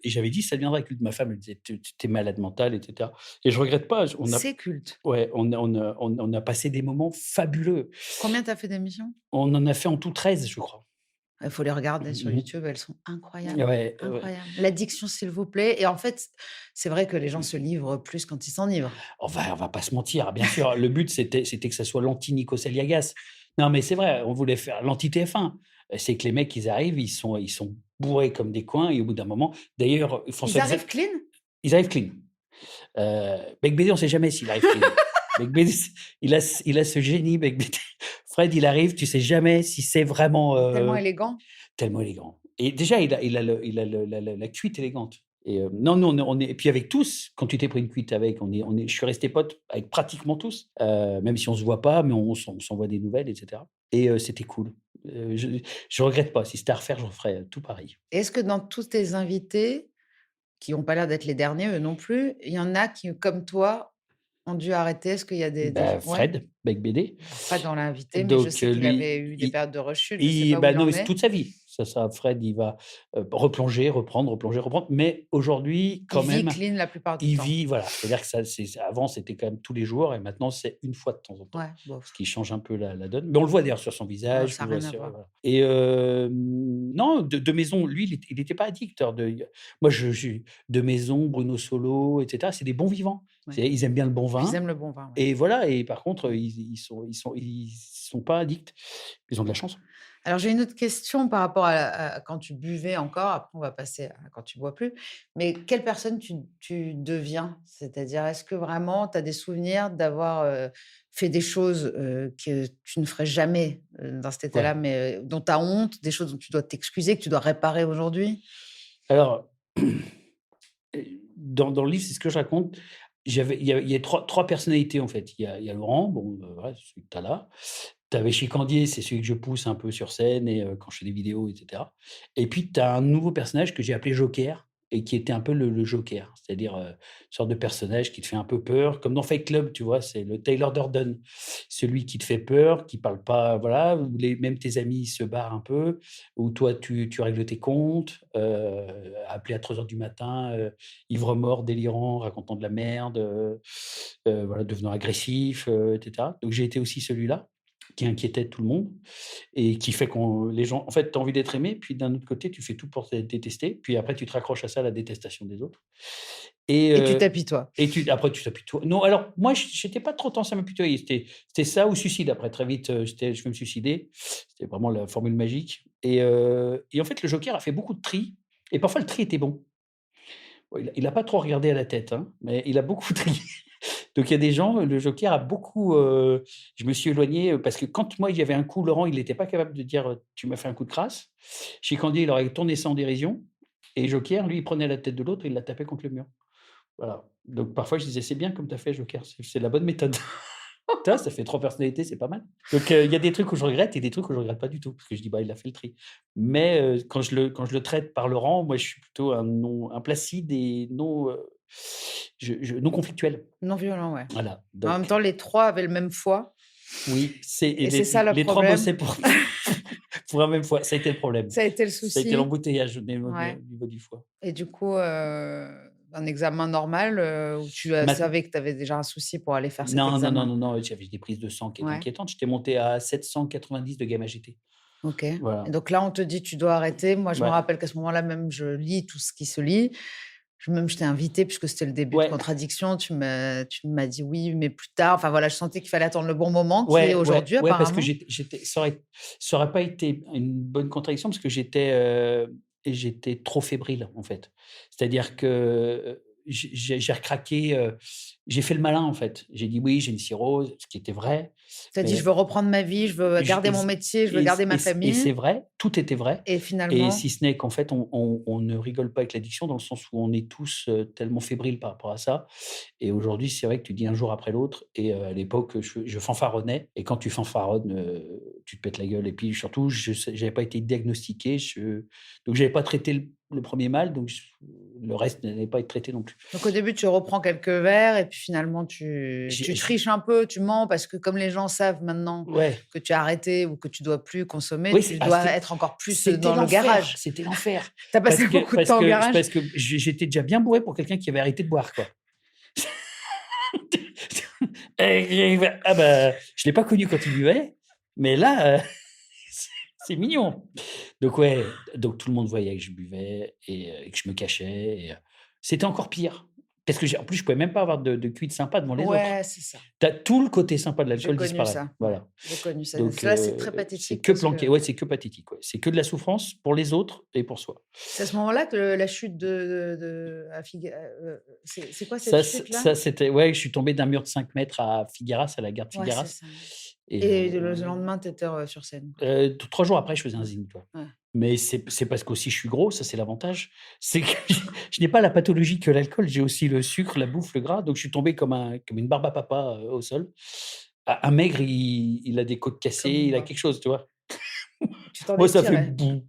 j'avais dit ça deviendrait culte. Ma femme elle disait tu es malade mental, etc. Et je regrette pas. C'est culte. On a passé des moments fabuleux. Combien tu as fait d'émissions? On en a fait en tout 13, je crois. Il faut les regarder sur Mmh. YouTube, elles sont incroyables. Ouais, ouais. Incroyables. L'addiction, s'il vous plaît. Et en fait, c'est vrai que les gens se livrent plus quand ils s'enivrent. On va pas se mentir, bien sûr. Le but, c'était que ça soit l'anti-Nikos Aliagas. Non, mais c'est vrai, on voulait faire l'anti-TF1. C'est que les mecs, ils arrivent, ils sont bourrés comme des coins, et au bout d'un moment, d'ailleurs, Ils arrivent clean? Ils arrivent clean. Becbédé, on ne sait jamais s'il arrive clean. Becbédé, il a ce génie, Becbédé. Fred, il arrive, tu sais jamais si c'est vraiment Tellement élégant. tellement élégant. Et déjà, il a la cuite élégante. Et non, nous, on est. Et puis avec tous, quand tu t'es pris une cuite avec, je suis resté pote avec pratiquement tous, même si on se voit pas, mais on s'envoie des nouvelles, etc. Et c'était cool. Je regrette pas. Si c'était à refaire, je referais tout pareil. Est-ce que dans tous tes invités, qui n'ont pas l'air d'être les derniers, eux non plus, il y en a qui, comme toi, ont dû arrêter? Est-ce qu'il y a des Bah, ouais? Fred, Becbédé. Fred, on l'a invité, mais je Donc sais qu'il lui, avait eu des périodes de rechute. Je ne sais il pas où bah, il non, en mais c'est est. toute sa vie. Ça, Fred, il va, replonger, reprendre, replonger, reprendre. Mais aujourd'hui, quand Il vit même, clean la plupart du il temps. vit, voilà. C'est-à-dire que avant, c'était quand même tous les jours, et maintenant, c'est une fois de temps en temps. Ouais, bof. Ce qui change un peu la donne. Mais on le voit d'ailleurs sur son visage. Ça on n'a le voit rien à voir. voilà. Et non, de maison, lui, il était pas addict. Moi, de maison, Bruno Solo, etc., c'est des bons vivants. Ouais. Ils aiment bien le bon Ils vin. aiment le bon vin. Ouais. Et voilà, et par contre, ils sont pas addicts. Ils ont de la chance. Alors, j'ai une autre question par rapport à quand tu buvais encore. Après, on va passer à quand tu bois plus. Mais quelle personne tu deviens? C'est-à-dire, est-ce que vraiment tu as des souvenirs d'avoir fait des choses que tu ne ferais jamais dans cet état-là, Ouais. mais dont tu as honte, des choses dont tu dois t'excuser, que tu dois réparer aujourd'hui? Alors, dans le livre, c'est ce que je raconte. Il y a trois personnalités, en fait. Il y a Laurent, bon, voilà, celui que tu as là. Tu avais Chicandier, c'est celui que je pousse un peu sur scène et quand je fais des vidéos, etc. Et puis, tu as un nouveau personnage que j'ai appelé Joker, et qui était un peu le Joker. C'est-à-dire, une sorte de personnage qui te fait un peu peur, comme dans Fight Club, tu vois? C'est le Taylor Durden. Celui qui te fait peur, qui parle pas, voilà, où même tes amis se barrent un peu, où toi, tu règles tes comptes, appelé à 3 heures du matin, ivre-mort, délirant, racontant de la merde, voilà, devenant agressif, etc. Donc j'ai été aussi celui-là, qui inquiétait tout le monde et qui fait qu'on les gens en fait, tu as envie d'être aimé, puis d'un autre côté, tu fais tout pour être détesté, puis après tu te raccroches à ça, la détestation des autres. Et Et tu t'apitoies. après tu t'appuies toi. Non, alors moi, j'étais pas trop tendance à m'apitoyer. C'était ça ou suicide. Après, très vite, je vais me suicider. C'était vraiment la formule magique. Et en fait, le Joker a fait beaucoup de tri, et parfois le tri était bon. Bon, il a pas trop regardé à la tête, hein, mais il a beaucoup trié. Donc il y a des gens, le Joker a beaucoup, je me suis éloigné, parce que quand moi, il y avait un coup, Laurent, il n'était pas capable de dire, «Tu m'as fait un coup de crasse». Chicandier, il aurait tourné ça en dérision, et Joker, lui, il prenait la tête de l'autre et il la tapait contre le mur. Voilà. Donc parfois, je disais: «C'est bien comme tu as fait, Joker, c'est la bonne méthode». Tu vois, ça fait 3 personnalités, c'est pas mal. Donc il y a des trucs où je regrette et des trucs où je regrette pas du tout, parce que je dis: «Bah, il a fait le tri». Mais quand je le traite par Laurent, moi, je suis plutôt un placide et non, non conflictuel. Non violent, ouais. Voilà, En même donc temps, les 3 avaient le même foie oui, et et c'est ça le les 3 problème. bossaient pour pour la même fois. Ça a été le problème. Ça a été le Ça a été souci. l'embouteillage au Ouais. niveau du foie. Et du coup, un examen normal, où tu, Mat savais que tu avais déjà un souci pour aller faire cet Non, non, non, examen? non, non, j'avais des prises de sang qui étaient Ouais, inquiétantes. J'étais monté à 790 de gamma GT. OK. Et Voilà, donc là, on te dit: «Tu dois arrêter». Moi, je me ouais. rappelle qu'à ce moment-là même, je lis tout ce qui se lit. Même, je t'ai invité puisque c'était le début de Ouais, Contradiction. Tu m'as dit oui, mais plus tard. Enfin voilà, je sentais qu'il fallait attendre le bon moment, qui est ouais, ouais, aujourd'hui ouais, parce que apparemment. ça aurait pas été une bonne contradiction parce que j'étais trop fébrile, en fait. C'est-à-dire que j'ai recraqué, j'ai fait le malin, en fait. J'ai dit oui, j'ai une cirrhose, ce qui était vrai, Tu as dit: «Je mais veux reprendre ma vie, je veux j- garder mon métier, je veux et, garder ma et famille» c'est vrai, tout était vrai. et Et finalement si ce n'est qu'en fait, on ne rigole pas avec l'addiction dans le sens où on est tous tellement fébriles par rapport à ça. Et aujourd'hui, c'est vrai que tu dis un jour après l'autre. Et à l'époque, je fanfaronnais. Et quand tu fanfaronnes, tu te pètes la gueule. Et puis surtout, je n'avais pas été diagnostiqué. Donc, je n'avais pas traité le premier mal. Donc, le reste n'allait pas être traité non plus. donc au début, tu reprends quelques verres et puis finalement J'ai- tu j'ai- triches un peu, tu mens parce que comme les gens savent maintenant ouais. que tu as arrêté ou que tu dois plus consommer, Oui, tu dois être encore plus c'était dans le l'enfer. garage. C'était l'enfer. Tu as passé beaucoup de temps au garage? Parce que j'étais déjà bien bourré pour quelqu'un qui avait arrêté de boire, quoi. Ah bah, je l'ai pas connu quand il buvait, mais là, c'est mignon. Donc ouais, donc tout le monde voyait que je buvais et que je me cachais. C'était encore pire. Parce que en plus, je pouvais même pas avoir de cuite sympa devant les autres. Ouais, c'est ça. Tout le côté sympa de J'ai l'alcool connu disparaît. ça, ouais. Voilà. J'ai connu ça. Donc Là, c'est très c'est pathétique que parce que planqué. Ouais, c'est que pathétique. Ouais. C'est que de la souffrance pour les autres et pour soi. c'est à ce moment-là que la chute à c'est quoi cette chute-là? Ça c'était. Ouais, je suis tombé d'un mur de 5 mètres à Figueras, à la gare de Ouais, c'est Figueras. ça. Et Et le lendemain, tu étais, sur scène, quoi? 3 jours après, je faisais un zine, toi. Ouais. Mais c'est parce qu'aussi je suis gros, ça c'est l'avantage. C'est que je n'ai pas la pathologie que l'alcool, j'ai aussi le sucre, la bouffe, le gras, donc je suis tombé comme une barbe à papa, au sol. Un maigre, il a des côtes cassées, Comme il a moi. quelque chose, tu vois? Tu t'en Moi, es ça fait tiré. bouh.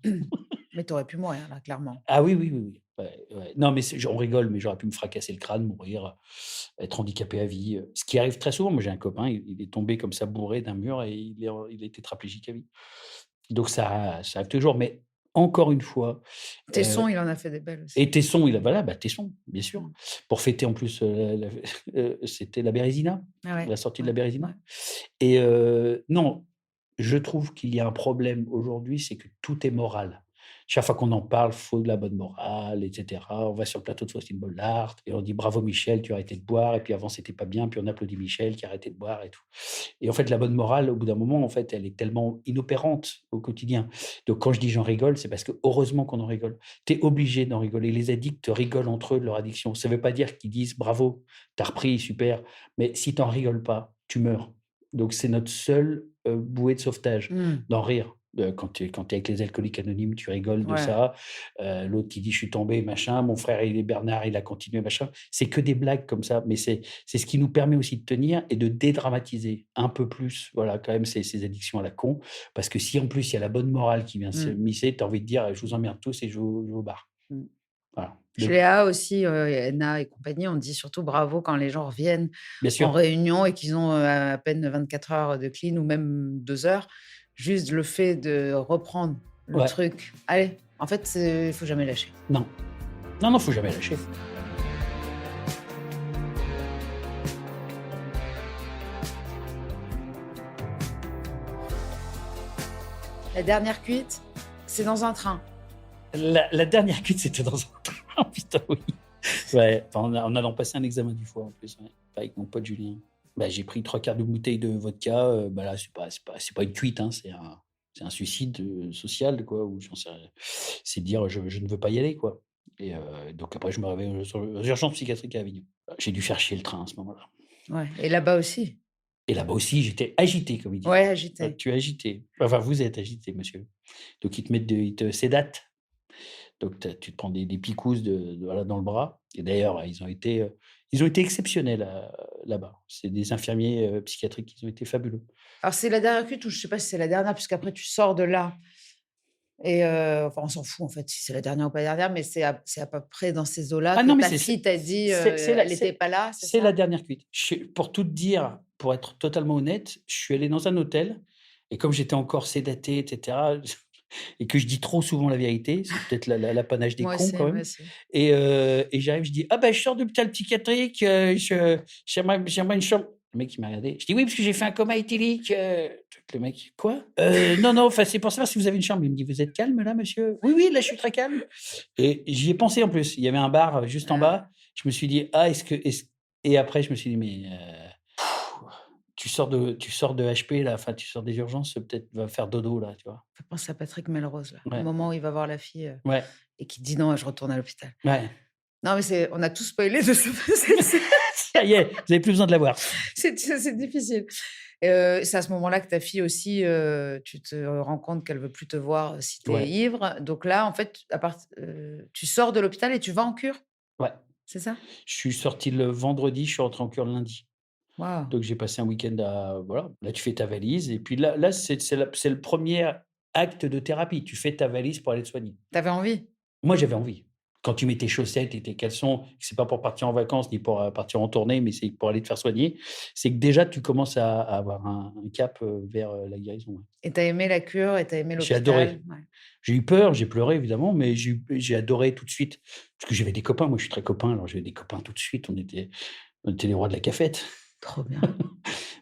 Mais tu aurais pu mourir là, clairement. Ah oui, oui, oui, oui. Ouais, ouais. Non, mais on rigole, mais j'aurais pu me fracasser le crâne, mourir, être handicapé à vie, ce qui arrive très souvent. Moi, j'ai un copain, il est tombé comme ça bourré d'un mur et il a été tétraplégique à vie. Donc ça arrive toujours, mais encore une fois, Tesson, heu il en a fait des belles aussi. et Tesson, voilà, bah, Tesson, bien sûr. Mmh. Pour fêter en plus, c'était la Bérésina, Ah ouais, la sortie de ouais, la ouais. Bérésina. Et non, je trouve qu'il y a un problème aujourd'hui, c'est que tout est moral. Chaque fois qu'on en parle, faut de la bonne morale, et cetera. On va sur le plateau de Faustine Bollard et on dit: «Bravo Michel, tu as arrêté de boire» et puis avant c'était pas bien, puis on applaudit Michel qui a arrêté de boire et tout. Et en fait, la bonne morale, au bout d'un moment, en fait, elle est tellement inopérante au quotidien. Donc quand je dis: «J'en rigole», c'est parce que heureusement qu'on en rigole. Tu es obligé d'en rigoler. Les addicts rigolent entre eux de leur addiction. Ça veut pas dire qu'ils disent: «Bravo, tu as repris, super», mais si tu en rigoles pas, tu meurs. Donc c'est notre seule, bouée de sauvetage, Mmh. d'en rire. Quand tu es avec les alcooliques anonymes, tu rigoles de Ouais. ça. L'autre qui dit: «Je suis tombé, machin, mon frère, il est Bernard, il a continué, machin». C'est que des blagues comme ça, mais c'est ce qui nous permet aussi de tenir et de dédramatiser un peu plus, voilà, quand même ces addictions à la con. Parce que si en plus il y a la bonne morale qui vient se Mmh. misser, tu as envie de dire: «Je vous emmerde tous et je vais au bar». Mmh. Voilà. Chez Donc Léa aussi, Enna et compagnie, on dit surtout bravo quand les gens reviennent bien en sûr. réunion et qu'ils ont, à peine 24 heures de clean ou même 2 heures. Juste le fait de reprendre le Ouais. truc. Allez, en fait, il faut jamais lâcher. Non. Non, non, faut jamais lâcher. La dernière cuite, c'est dans un train. La dernière cuite, c'était dans un train, putain, oui. Ouais, enfin, en allant passer un examen du foie en plus, ouais, avec mon pote Julien. Bah, j'ai pris 3/4 de bouteille de vodka, bah, là, c'est pas une cuite, hein, c'est un suicide, social, quoi, ou j'en sais rien. C'est dire: «Je ne veux pas y aller», quoi. Et donc après, je me réveille, aux urgences psychiatriques à Avignon. J'ai dû faire chier le train à ce moment-là. Ouais et là-bas aussi? Et là-bas aussi, j'étais agité, comme ils disent. Ouais, agité. Tu es agité. Enfin, vous êtes agité, monsieur. Donc ils te sédatent. Donc tu te prends des picousses voilà, dans le bras. Et d'ailleurs, ils ont été exceptionnels, là-bas. C'est des infirmiers, psychiatriques, ils ont été fabuleux. Alors c'est la dernière cuite ou je sais pas si c'est la dernière puisqu'après tu sors de là et enfin on s'en fout en fait si c'est la dernière ou pas la dernière, mais c'est à peu près dans ces eaux-là Ah que non, mais ta fille t'a dit, c'est la elle était pas là, c'est c'est la ça? dernière cuite. Pour tout te dire, pour être totalement honnête, je suis allé dans un hôtel et comme j'étais encore sédaté et cetera et que je dis trop souvent la vérité, c'est peut-être l'apanage des cons quand Moi même. aussi. Et j'arrive, je dis: «Ah ben je sors de l'hôpital psychiatrique, j'aimerais une chambre». Le mec, il m'a regardé. Je dis: «Oui, parce que j'ai fait un coma éthylique». Le mec: «Quoi?» Non, non, enfin, c'est pour savoir si vous avez une chambre». Il me dit: «Vous êtes calme là, monsieur?» «Oui, oui, là, je suis très calme» et j'y ai pensé en plus. Il y avait un bar, juste en Ah, bas. Je me suis dit: «Ah, est-ce» et après je me suis dit: «Mais tu sors de HP là, enfin, tu sors des urgences, peut-être va faire dodo là», tu vois? ça fait penser à Patrick Melrose, là. Au Ouais, moment où il va voir la fille, ouais, et qui dit: «Non, je retourne à l'hôpital». ouais. Non, mais on a tout spoilé de cette scène. Ça y est, vous avez plus besoin de la voir. C'est difficile. C'est à ce moment-là que ta fille aussi, tu te rends compte qu'elle veut plus te voir si tu es Ouais, ivre. Donc là, en fait, tu sors de l'hôpital et tu vas en cure, ouais. c'est ça? Je suis sorti le vendredi, je suis rentré en cure le lundi. Waouh! Donc j'ai passé un week-end à voilà, là tu fais ta valise et puis là c'est le premier acte de thérapie. Tu fais ta valise pour aller te soigner. Tu avais envie? Moi j'avais envie. Quand tu mets tes chaussettes et tes caleçons, c'est pas pour partir en vacances ni pour, partir en tournée, mais c'est pour aller te faire soigner, c'est que déjà tu commences à avoir un cap, vers, la guérison, ouais. Et tu as aimé la cure et tu as aimé J'ai l'hôpital? adoré. Ouais. J'ai eu peur, j'ai pleuré évidemment, mais j'ai adoré tout de suite. Parce que j'avais des copains, moi je suis très copain, alors j'avais des copains tout de suite, on était les rois de la cafette. Trop bien.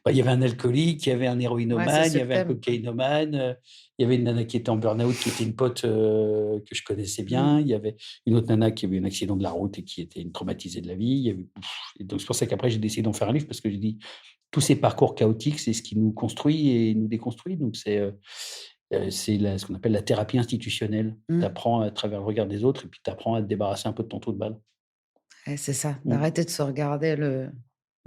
Bah, il y avait un alcoolique, il y avait un Ouais, c'est héroïnomane, il ce y que avait un tu quoi. cocaïnomane, il y avait une nana qui était en burn-out, qui était une pote, que je connaissais Mmh. bien. Il y avait une autre nana qui avait eu un accident de la route et qui était une traumatisée de la vie. Il y avait et donc c'est pour ça qu'après j'ai décidé d'en faire un livre parce que j'ai dit: «Tous ces parcours chaotiques, c'est ce qui nous construit et nous déconstruit». Donc c'est ce qu'on appelle la thérapie institutionnelle. Tu Mmh. apprends à travers le regard des autres et puis tu apprends à te débarrasser un peu de ton trou de balle. Ouais, c'est ça, Mmh. d'arrêter de se regarder le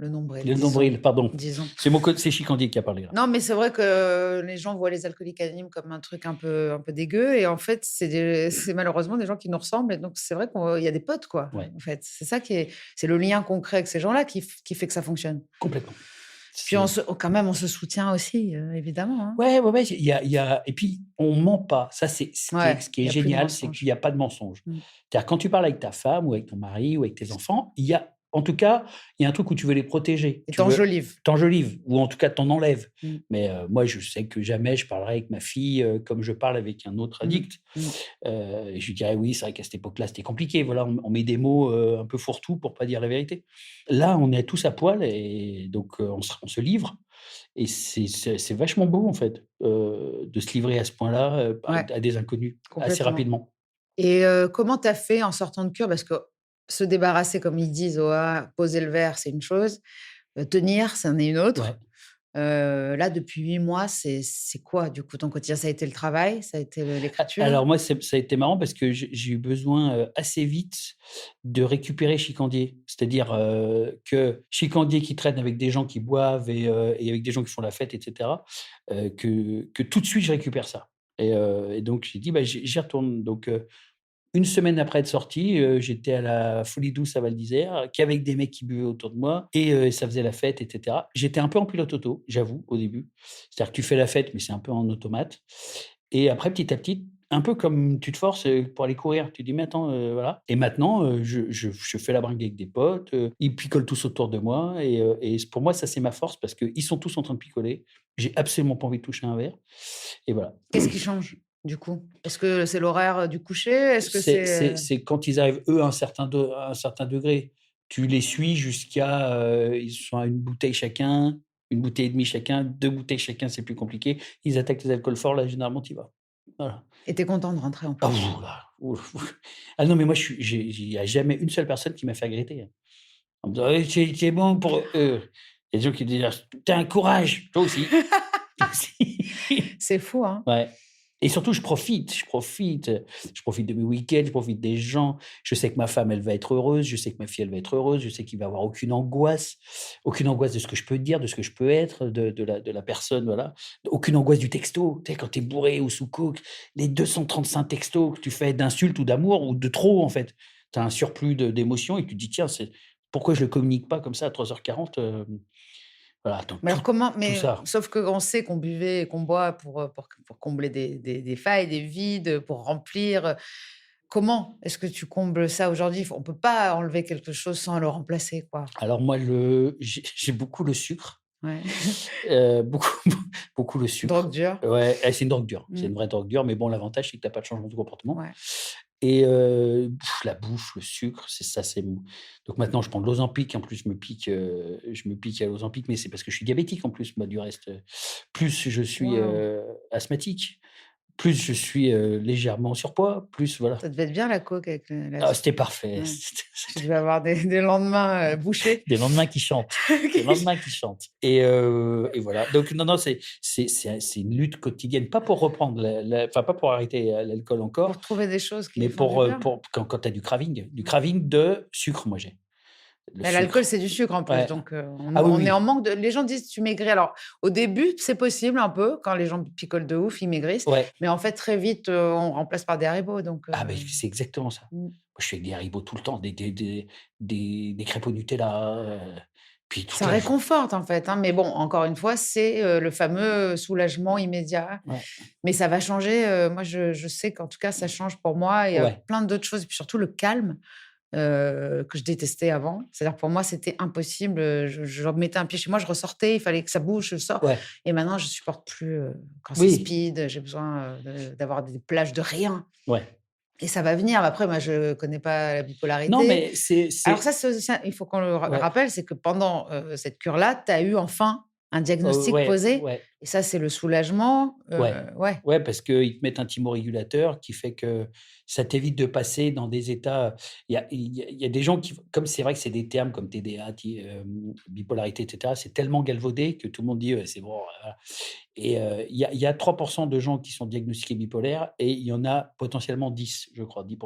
nombril, Le disons, nombril, pardon. disons. C'est Chicandier qui a parlé là. Non, mais c'est vrai que les gens voient les alcooliques anonymes comme un truc un peu dégueu et en fait, c'est malheureusement des gens qui nous ressemblent et donc c'est vrai qu'il y a des potes, quoi, Ouais, en fait. C'est ça qui est c'est le lien concret avec ces gens-là qui fait que ça fonctionne. complètement. Puis C'est quand même, on se soutient aussi, évidemment, hein. Ouais, ouais, ouais, il y a et puis on ment pas. Ça, c'est ce qui est Ouais, ce qui il est y a plus de génial, c'est qu'il y mensonges. a pas de mensonge. Mmh. C'est-à-dire quand tu parles avec ta femme ou avec ton mari ou avec tes enfants, il y a en tout cas, il y a un truc où tu veux les protéger. Et Tu veux t'enjolives. t'enjolives ou en tout cas t'en enlèves. Mmh. Mais, moi, je sais que jamais je parlerai avec ma fille, comme je parle avec un autre Mmh. addict. Mmh. Et je lui dirais: «Oui, c'est vrai qu'à cette époque-là, c'était compliqué». Voilà, on met des mots, un peu fourre-tout pour pas dire la vérité. Là, on est tous à poil et donc, on se livre et c'est vachement beau, en fait, de se livrer à ce point-là, Ouais, à des inconnus, assez complètement. rapidement. Et comment tu as fait en sortant de cure? Parce que se débarrasser, comme ils disent, poser le verre, c'est une chose, tenir, c'en est une Ouais. autre. Là, depuis 8 mois, c'est quoi, du coup, ton quotidien? Ça a été le travail? Ça a été l'écriture? Alors moi, ça a été marrant parce que j'ai eu besoin, assez vite de récupérer Chicandier. C'est-à-dire, que Chicandier qui traîne avec des gens qui boivent et avec des gens qui font la fête et cetera, que tout de suite je récupère ça et donc j'ai dit: «Bah, j'y retourne». Donc 1 semaine après être sorti, j'étais à la Folie Douce à Val d'Isère, qu'avec des mecs qui buvaient autour de moi et ça faisait la fête et cetera. J'étais un peu en pilote auto, j'avoue, au début. C'est-à-dire que tu fais la fête, mais c'est un peu en automate et après petit à petit, un peu comme tu te forces, pour aller courir. Tu dis: «Mais attends, voilà» et maintenant, je fais la bringue avec des potes, ils picolent tous autour de moi et pour moi, ça, c'est ma force parce qu'ils sont tous en train de picoler. J'ai absolument pas envie de toucher un verre et voilà. Qu'est-ce qui change, du coup? Est-ce que c'est l'horaire, du coucher? Est-ce que C'est c'est, c'est c'est quand ils arrivent, eux, à un certain degré. Tu les suis jusqu'à, ils sont à 1 bouteille chacun, 1 bouteille et demie chacun, 2 bouteilles chacun, c'est plus compliqué. Ils attaquent les alcools forts, là, généralement, tu y vas. Voilà. et tu es content de rentrer en Ah plus? ouh là, ouh, ah non, mais moi, je suis j'ai il y a jamais une seule personne qui m'a fait regretter, hein. En me disant: «Eh, tu es bon pour» il y a des gens qui disent: «Tu as un courage!» Toi aussi, toi aussi. C'est fou, hein? Ouais et surtout je profite de mes week-ends, je profite des gens. Je sais que ma femme, elle va être heureuse, je sais que ma fille, elle va être heureuse, je sais qu'il va y avoir aucune angoisse de ce que je peux dire, de ce que je peux être, de la personne, voilà. Aucune angoisse du texto. Tu sais, quand tu es bourré ou sous coke, les 235 textos que tu fais d'insultes ou d'amour ou de trop, en fait. Tu as un surplus d'émotions et tu te dis: «Tiens, c'est pourquoi je le communique pas comme ça à 3h40?» Voilà, donc Mais alors comment tout mais ça. sauf qu'on sait qu'on buvait et qu'on boit pour combler des failles, des vides, pour remplir, comment est-ce que tu combles ça aujourd'hui? On peut pas enlever quelque chose sans le remplacer, quoi. Alors moi, j'ai beaucoup le sucre, Ouais. beaucoup beaucoup le Drogue sucre. dure. Ouais, c'est une drogue dure, c'est Mmh. une vraie drogue dure, mais bon, l'avantage, c'est que tu as pas de changement de comportement Ouais. Et la bouffe, le sucre, c'est ça, c'est mon donc maintenant je prends de l'Ozempic. En plus, je me pique à l'Ozempic, mais c'est parce que je suis diabétique en plus, moi, du reste, plus je suis, Waouh! asthmatique, plus je suis, légèrement en surpoids, plus voilà. Ça devait être bien la coke avec la Ah, sucre. c'était parfait, Ouais. Tu c'était devais avoir des lendemains, bouchés. des lendemains qui chantent, des lendemains qui chantent et voilà. Donc non, non, c'est une lutte quotidienne, pas pour reprendre enfin, pas pour arrêter, l'alcool Pour encore, trouver des choses qui mais font du bien. pour quand tu as du craving de sucre, moi j'ai. Le Bah, l'alcool, sucre. c'est du sucre en plus, Ouais. donc Ah oui, on est en oui. manque de les gens disent: «Tu maigris». Alors, au début, c'est possible un peu, quand les gens picolent de ouf, ils maigrissent, Ouais. mais en fait, très vite, on remplace par des Haribo, donc Ah beh, c'est exactement ça. mmh. Moi, je fais des Haribo tout le temps, des crêpes au Nutella, puis toute Ça la jour réconforte, en fait, hein, mais bon, encore une fois, c'est, le fameux soulagement immédiat. ouais, Mais ça va changer, moi, je sais qu'en tout cas, ça change pour moi et ouais, plein d'autres choses et puis surtout le calme, que je détestais avant. C'est-à-dire pour moi, c'était impossible, je mettais un pied chez moi, je ressortais, il fallait que ça bouge, je sors ouais. et maintenant je supporte plus, quand c'est Oui, speed, j'ai besoin, d'avoir des plages de rien ouais. et ça va venir. Après moi, je connais pas la Non, bipolarité. mais c'est Alors c'est ça, c'est aussi il faut qu'on le ouais, rappelle, c'est que pendant, cette cure-là, tu as eu enfin un diagnostic ouais, posé ouais. et ça, c'est le soulagement, Ouais. ouais. Ouais, parce qu'ils te mettent un thymorégulateur qui fait que ça t'évite de passer dans des états, il y a des gens qui comme c'est vrai que c'est des termes comme TDA, bipolarité et cetera, c'est tellement galvaudé que tout le monde dit: «Ouais, c'est bon, voilà» et il y a 3 de gens qui sont diagnostiqués bipolaires et il y en a potentiellement 10, je crois, 10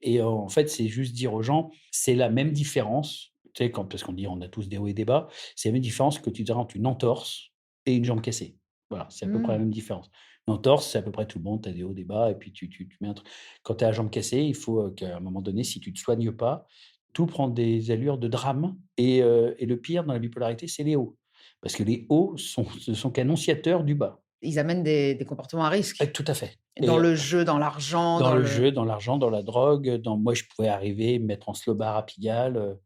et en fait, c'est juste dire aux gens, c'est la même différence, tu sais, quand parce qu'on dit: «On a tous des hauts et des bas», c'est la même différence que tu dirais entre une entorse et une jambe cassée. Voilà, c'est à peu près la Mmh. même différence. Une entorse, c'est à peu près tout le monde, tu as des hauts, des bas et puis tu mets un truc quand tu as la jambe cassée, il faut, qu'à un moment donné, si tu te soignes pas, tout prend des allures de drame et le pire dans la bipolarité, c'est les hauts. Parce que les hauts ce sont qu'annonciateurs du bas. Ils amènent des comportements à risque, Tout à fait dans et le jeu, dans l'argent, dans dans le le jeu, dans l'argent, dans la drogue, dans moi, je pouvais arriver, me mettre en slow bar à Pigalle,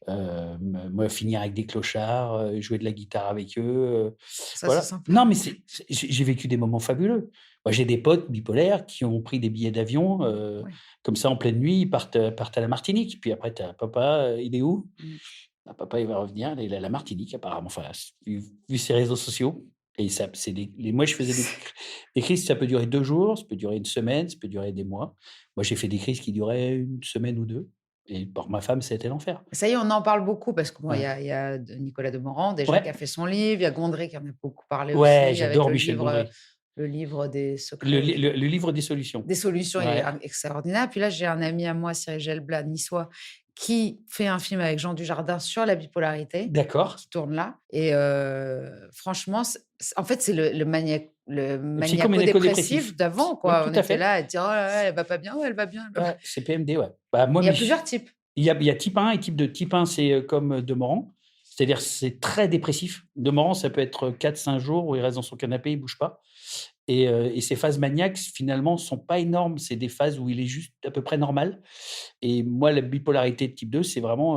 moi finir avec des clochards, jouer de la guitare avec eux, ça, c'est voilà. sympa. Non, mais j'ai vécu des moments fabuleux. Moi, j'ai des potes bipolaires qui ont pris des billets d'avion, Ouais. comme ça en pleine nuit, ils partent à la Martinique. Puis après tu as: «Papa, il est où?» Mmh. «Ah papa, il va revenir, il est à la Martinique apparemment». Enfin, vu ses réseaux sociaux et ça c'est des moi je faisais des crises, ça peut durer 2 jours, ça peut durer une semaine, ça peut durer des mois. Moi, j'ai fait des crises qui duraient une semaine ou 2 et pour ma femme, c'était l'enfer. Ça y est, on en parle beaucoup parce que bon, Ouais. il y a Nicolas Demorand déjà qui Ouais, a fait son livre, il y a Gondry qui en a beaucoup parlé ouais, aussi avec j'adore Michel Gondry. le livre des secrets Le livre des solutions. des solutions, il est Ouais, extraordinaire. Puis là, j'ai un ami à moi, Cyril Gelblat, niçois, qui fait un film avec Jean Dujardin sur la bipolarité, d'accord. qui tourne là et franchement, en fait, c'est le Psychoménico-dépressif. maniaco-dépressif d'avant, Oui, quoi. tout On à était fait. là à dire: «Oh là là, elle va pas bien, oh elle va bien, elle va pas». Ouais, c'est PMD, ouais. Bah, moi, Il y a plusieurs types. il y a type 1 et type 2. Type 1, c'est, comme, Demorand, c'est-à-dire c'est très dépressif. Demorand, ça peut être 4-5 jours où il reste dans son canapé, il bouge pas et ces phases maniaques, finalement, sont pas énormes. C'est des phases où il est juste à peu près normal et moi, la bipolarité de type 2, c'est vraiment,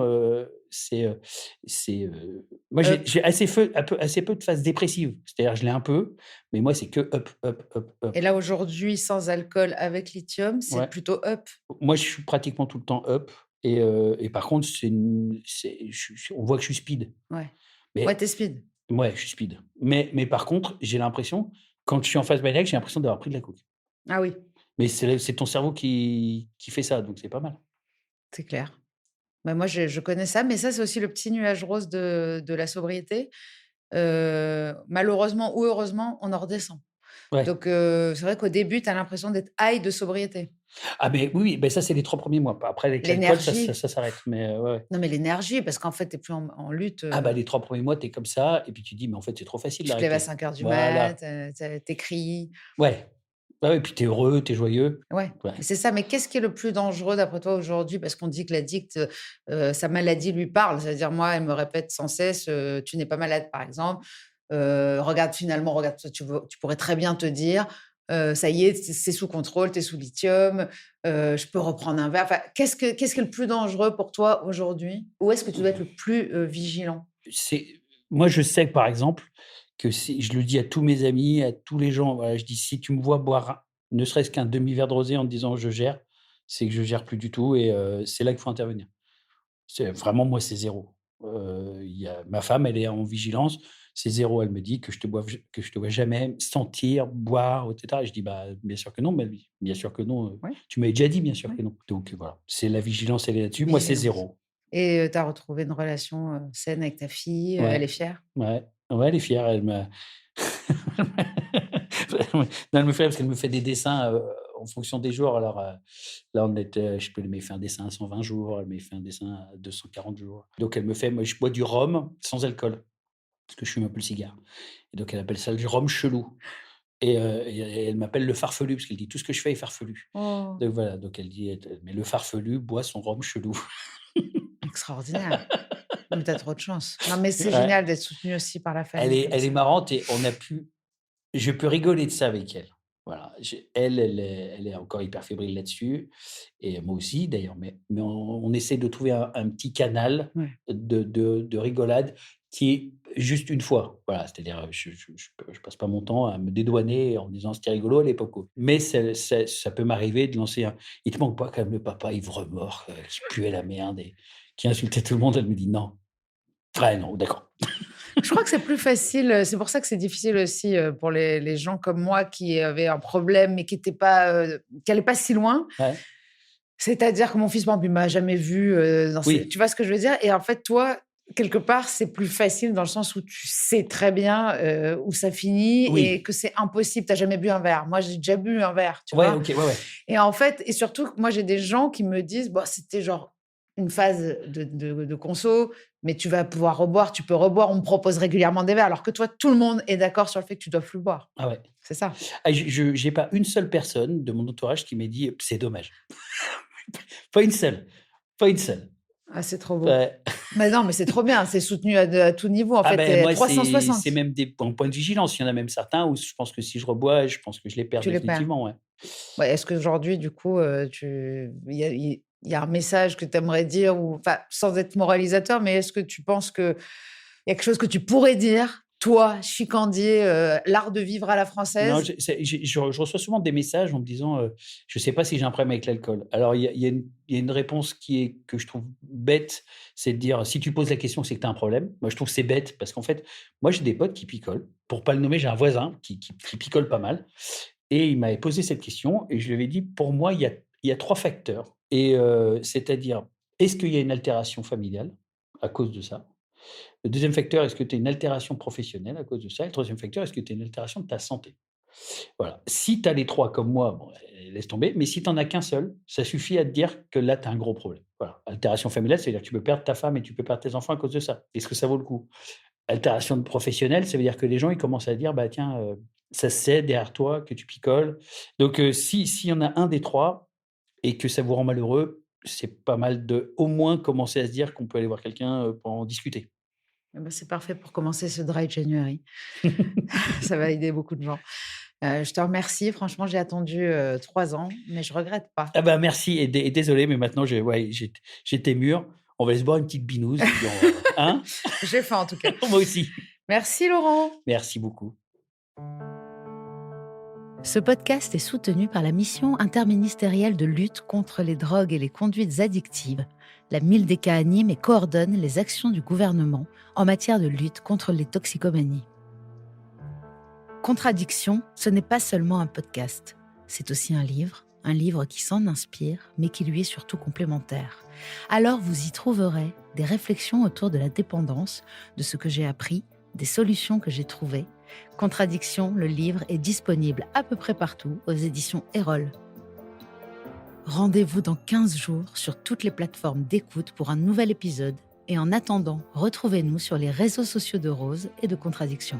moi, Up. j'ai assez peu de phases dépressives. C'est-à-dire, je l'ai un peu, mais moi, c'est que up, up, up, Et up. là, aujourd'hui, sans alcool, avec lithium, c'est Ouais. plutôt up. Moi, je suis pratiquement tout le temps up et par contre, on voit que je suis speed. Ouais. Ouais, Mais tu speed. ouais, je suis speed. Mais par contre, j'ai l'impression, quand je suis en phase maniaque, j'ai l'impression d'avoir pris de la coke. Ah oui, Mais c'est ton cerveau qui fait ça, donc c'est pas mal. c'est clair. Bah, moi, je connais ça, mais ça, c'est aussi le petit nuage rose de la sobriété. Malheureusement ou heureusement, on en redescend. Ouais. Donc c'est vrai qu'au début, tu as l'impression d'être high de sobriété. Ah mais oui, oui, ça, c'est les 3 premiers mois. Après, avec l'alcool, L'énergie, ça s'arrête, mais ouais, ouais. non, mais l'énergie, parce qu'en fait, tu es plus en lutte, Ah bah, les 3 premiers mois, tu es comme ça et puis tu dis: «Mais en fait, c'est trop facile tu te lèves à d'arrêter». 5 heures du mat, Voilà. tu Ouais. Ouais, ouais, puis tu es heureux, tu es joyeux. Ouais, Ouais. mais c'est ça. Mais qu'est-ce qui est le plus dangereux d'après toi aujourd'hui? Parce qu'on dit que l'addict, sa maladie lui parle. C'est-à-dire moi, elle me répète sans cesse, «Tu n'es pas malade», par exemple. «Regarde finalement, regarde, tu pourrais très bien te dire, ça y est, c'est sous contrôle, tu es sous lithium, je peux reprendre un verre». Enfin, qu'est-ce qui est le plus dangereux pour toi aujourd'hui? Où est-ce que tu dois être le plus, vigilant? C'est moi, je sais, par exemple, que si je le dis à tous mes amis, à tous les gens, voilà, je dis: «Si tu me vois boire ne serait-ce qu'un demi-verre de rosé en te disant: "Je gère", C'est que je gère plus du tout et c'est là qu'il faut intervenir. C'est vraiment moi, c'est zéro. Il y a ma femme, elle est en vigilance, c'est zéro. Elle me dit que je te vois jamais sentir, boire, et cetera et je dis: «Bah, bien sûr que non», mais bien sûr que non, Ouais, tu m'avais déjà dit: «Bien sûr ouais. que non». Donc voilà, c'est la vigilance, elle est là-dessus. Moi, c'est Vigilance. zéro. Et tu as retrouvé une relation, saine avec ta fille, elle Ouais, est fière? ouais, ouais, elle est fière, elle m'a non, elle me fait parce qu'elle me fait des dessins, en fonction des jours. Alors, là, on était je sais plus, elle m'avait fait un dessin à 120 jours, elle m'avait fait un dessin à 240 jours. Donc elle me fait moi, je bois du rhum sans alcool, parce que je fume un peu le cigare et donc elle appelle ça le rhum chelou et elle m'appelle le farfelu parce qu'elle dit: «Tout ce que je fais est farfelu». Oh, Donc voilà, donc elle dit: «Mais le farfelu boit son rhum chelou». extraordinaire. Mais tu as trop de chance. Non, mais c'est Ouais, génial d'être soutenu aussi par la famille comme elle est ça. marrante et on a pu je peux rigoler de ça avec elle. Voilà, elle est encore hyper fébrile là-dessus et moi aussi d'ailleurs, mais on essaie de trouver un petit canal Ouais. de rigolade qui est juste une fois. Voilà, c'est-à-dire, je passe pas mon temps à me dédouaner en disant: «C'était rigolo à l'époque», quoi. Mais ça peut m'arriver de lancer un: «Il te manque pas quand même le papa ivre-mort, qui puait la merde et qui insultait tout le monde?» Elle me dit: «Non». «Ouais, non, d'accord». Je crois que c'est plus facile, c'est pour ça que c'est difficile aussi, pour les gens comme moi qui avaient un problème, mais qui étaient pas, qui allaient pas si loin. Ouais. C'est-à-dire que mon fils, par exemple, il m'a jamais vu, dans ses Oui, tu vois ce que je veux dire? Et en fait, toi, quelque part, c'est plus facile dans le sens où tu sais très bien, où ça finit et oui. que c'est impossible. Tu as jamais bu un verre. Moi, j'ai déjà bu un verre, tu Ouais, vois? OK, ouais, ouais. Et en fait et surtout que moi, j'ai des gens qui me disent: «Bah, c'était genre une phase de conso, mais tu vas pouvoir reboire, tu peux reboire. On me propose régulièrement des verres», alors que toi, tout le monde est d'accord sur le fait que tu dois plus boire. Ah ouais. C'est ça? Ah, je j'ai pas une seule personne de mon entourage qui m'ait dit: «C'est dommage». Pas une seule, pas une seule. Ah, c'est trop beau. Ouais. Mais non, mais c'est trop bien, c'est soutenu à tout niveau, en Ah fait, ben, moi, c'est 360. même des en point de vigilance. Il y en a même certains où je pense que si je rebois, je pense que je les perds Tu les perds. définitivement, ouais. Ouais, est-ce qu'aujourd'hui, du coup, il y a un message que tu aimerais dire ou enfin, sans être moralisateur, mais est-ce que tu penses qu'il y a quelque chose que tu pourrais dire, toi, chicandier, l'art de vivre à la Non, française? je reçois souvent des messages en me disant, «Je sais pas si j'ai un problème avec l'alcool». Alors il y a une réponse qui est que je trouve bête, c'est de dire: «Si tu poses la question, c'est que tu as un problème». Moi, je trouve que c'est bête parce qu'en fait, moi, j'ai des potes qui picolent. Pour pas le nommer, j'ai un voisin qui picole pas mal et il m'avait posé cette question et je lui avais dit: «Pour moi, il y a 3 facteurs et c'est-à-dire, est-ce qu'il y a une altération familiale à cause de ça? Le deuxième facteur, est-ce que tu as une altération professionnelle à cause de ça? Et le troisième facteur, est-ce que tu as une altération de ta santé?» Voilà. Si tu as les 3 comme moi, bon, laisse tomber, mais si tu en as qu'un seul, ça suffit à te dire que là, tu as un gros problème. Voilà. Altération familiale, c'est-à-dire que tu peux perdre ta femme et tu peux perdre tes enfants à cause de ça. Est-ce que ça vaut le coup? Altération professionnelle, ça veut dire que les gens, ils commencent à dire: «Bah, tiens, ça se sait derrière toi que tu picoles». Donc si s'il y en a un des 3 et que ça vous rend malheureux, c'est pas mal de, au moins, commencer à se dire qu'on peut aller voir quelqu'un, pour en discuter. Eh bah, c'est parfait pour commencer ce dry January. Ça va aider beaucoup de gens. Je te remercie, franchement, j'ai attendu, 3 ans, mais je regrette pas. Ah bah, merci et désolé, mais maintenant ouais, j'étais mûr. On va aller se boire une petite binouse et puis on va hein? J'ai faim, en tout cas. Moi aussi. Merci Laurent. Merci beaucoup. Ce podcast est soutenu par la mission interministérielle de lutte contre les drogues et les conduites addictives. La MILDECA anime et coordonne les actions du gouvernement en matière de lutte contre les toxicomanies. Contradiction, ce n'est pas seulement un podcast. C'est aussi un livre qui s'en inspire, mais qui lui est surtout complémentaire. Alors vous y trouverez des réflexions autour de la dépendance, de ce que j'ai appris, des solutions que j'ai trouvées. Contradiction, le livre est disponible à peu près partout aux éditions Erol. Rendez-vous dans 15 jours sur toutes les plateformes d'écoute pour un nouvel épisode. Et en attendant, retrouvez-nous sur les réseaux sociaux de Rose et de Contradiction.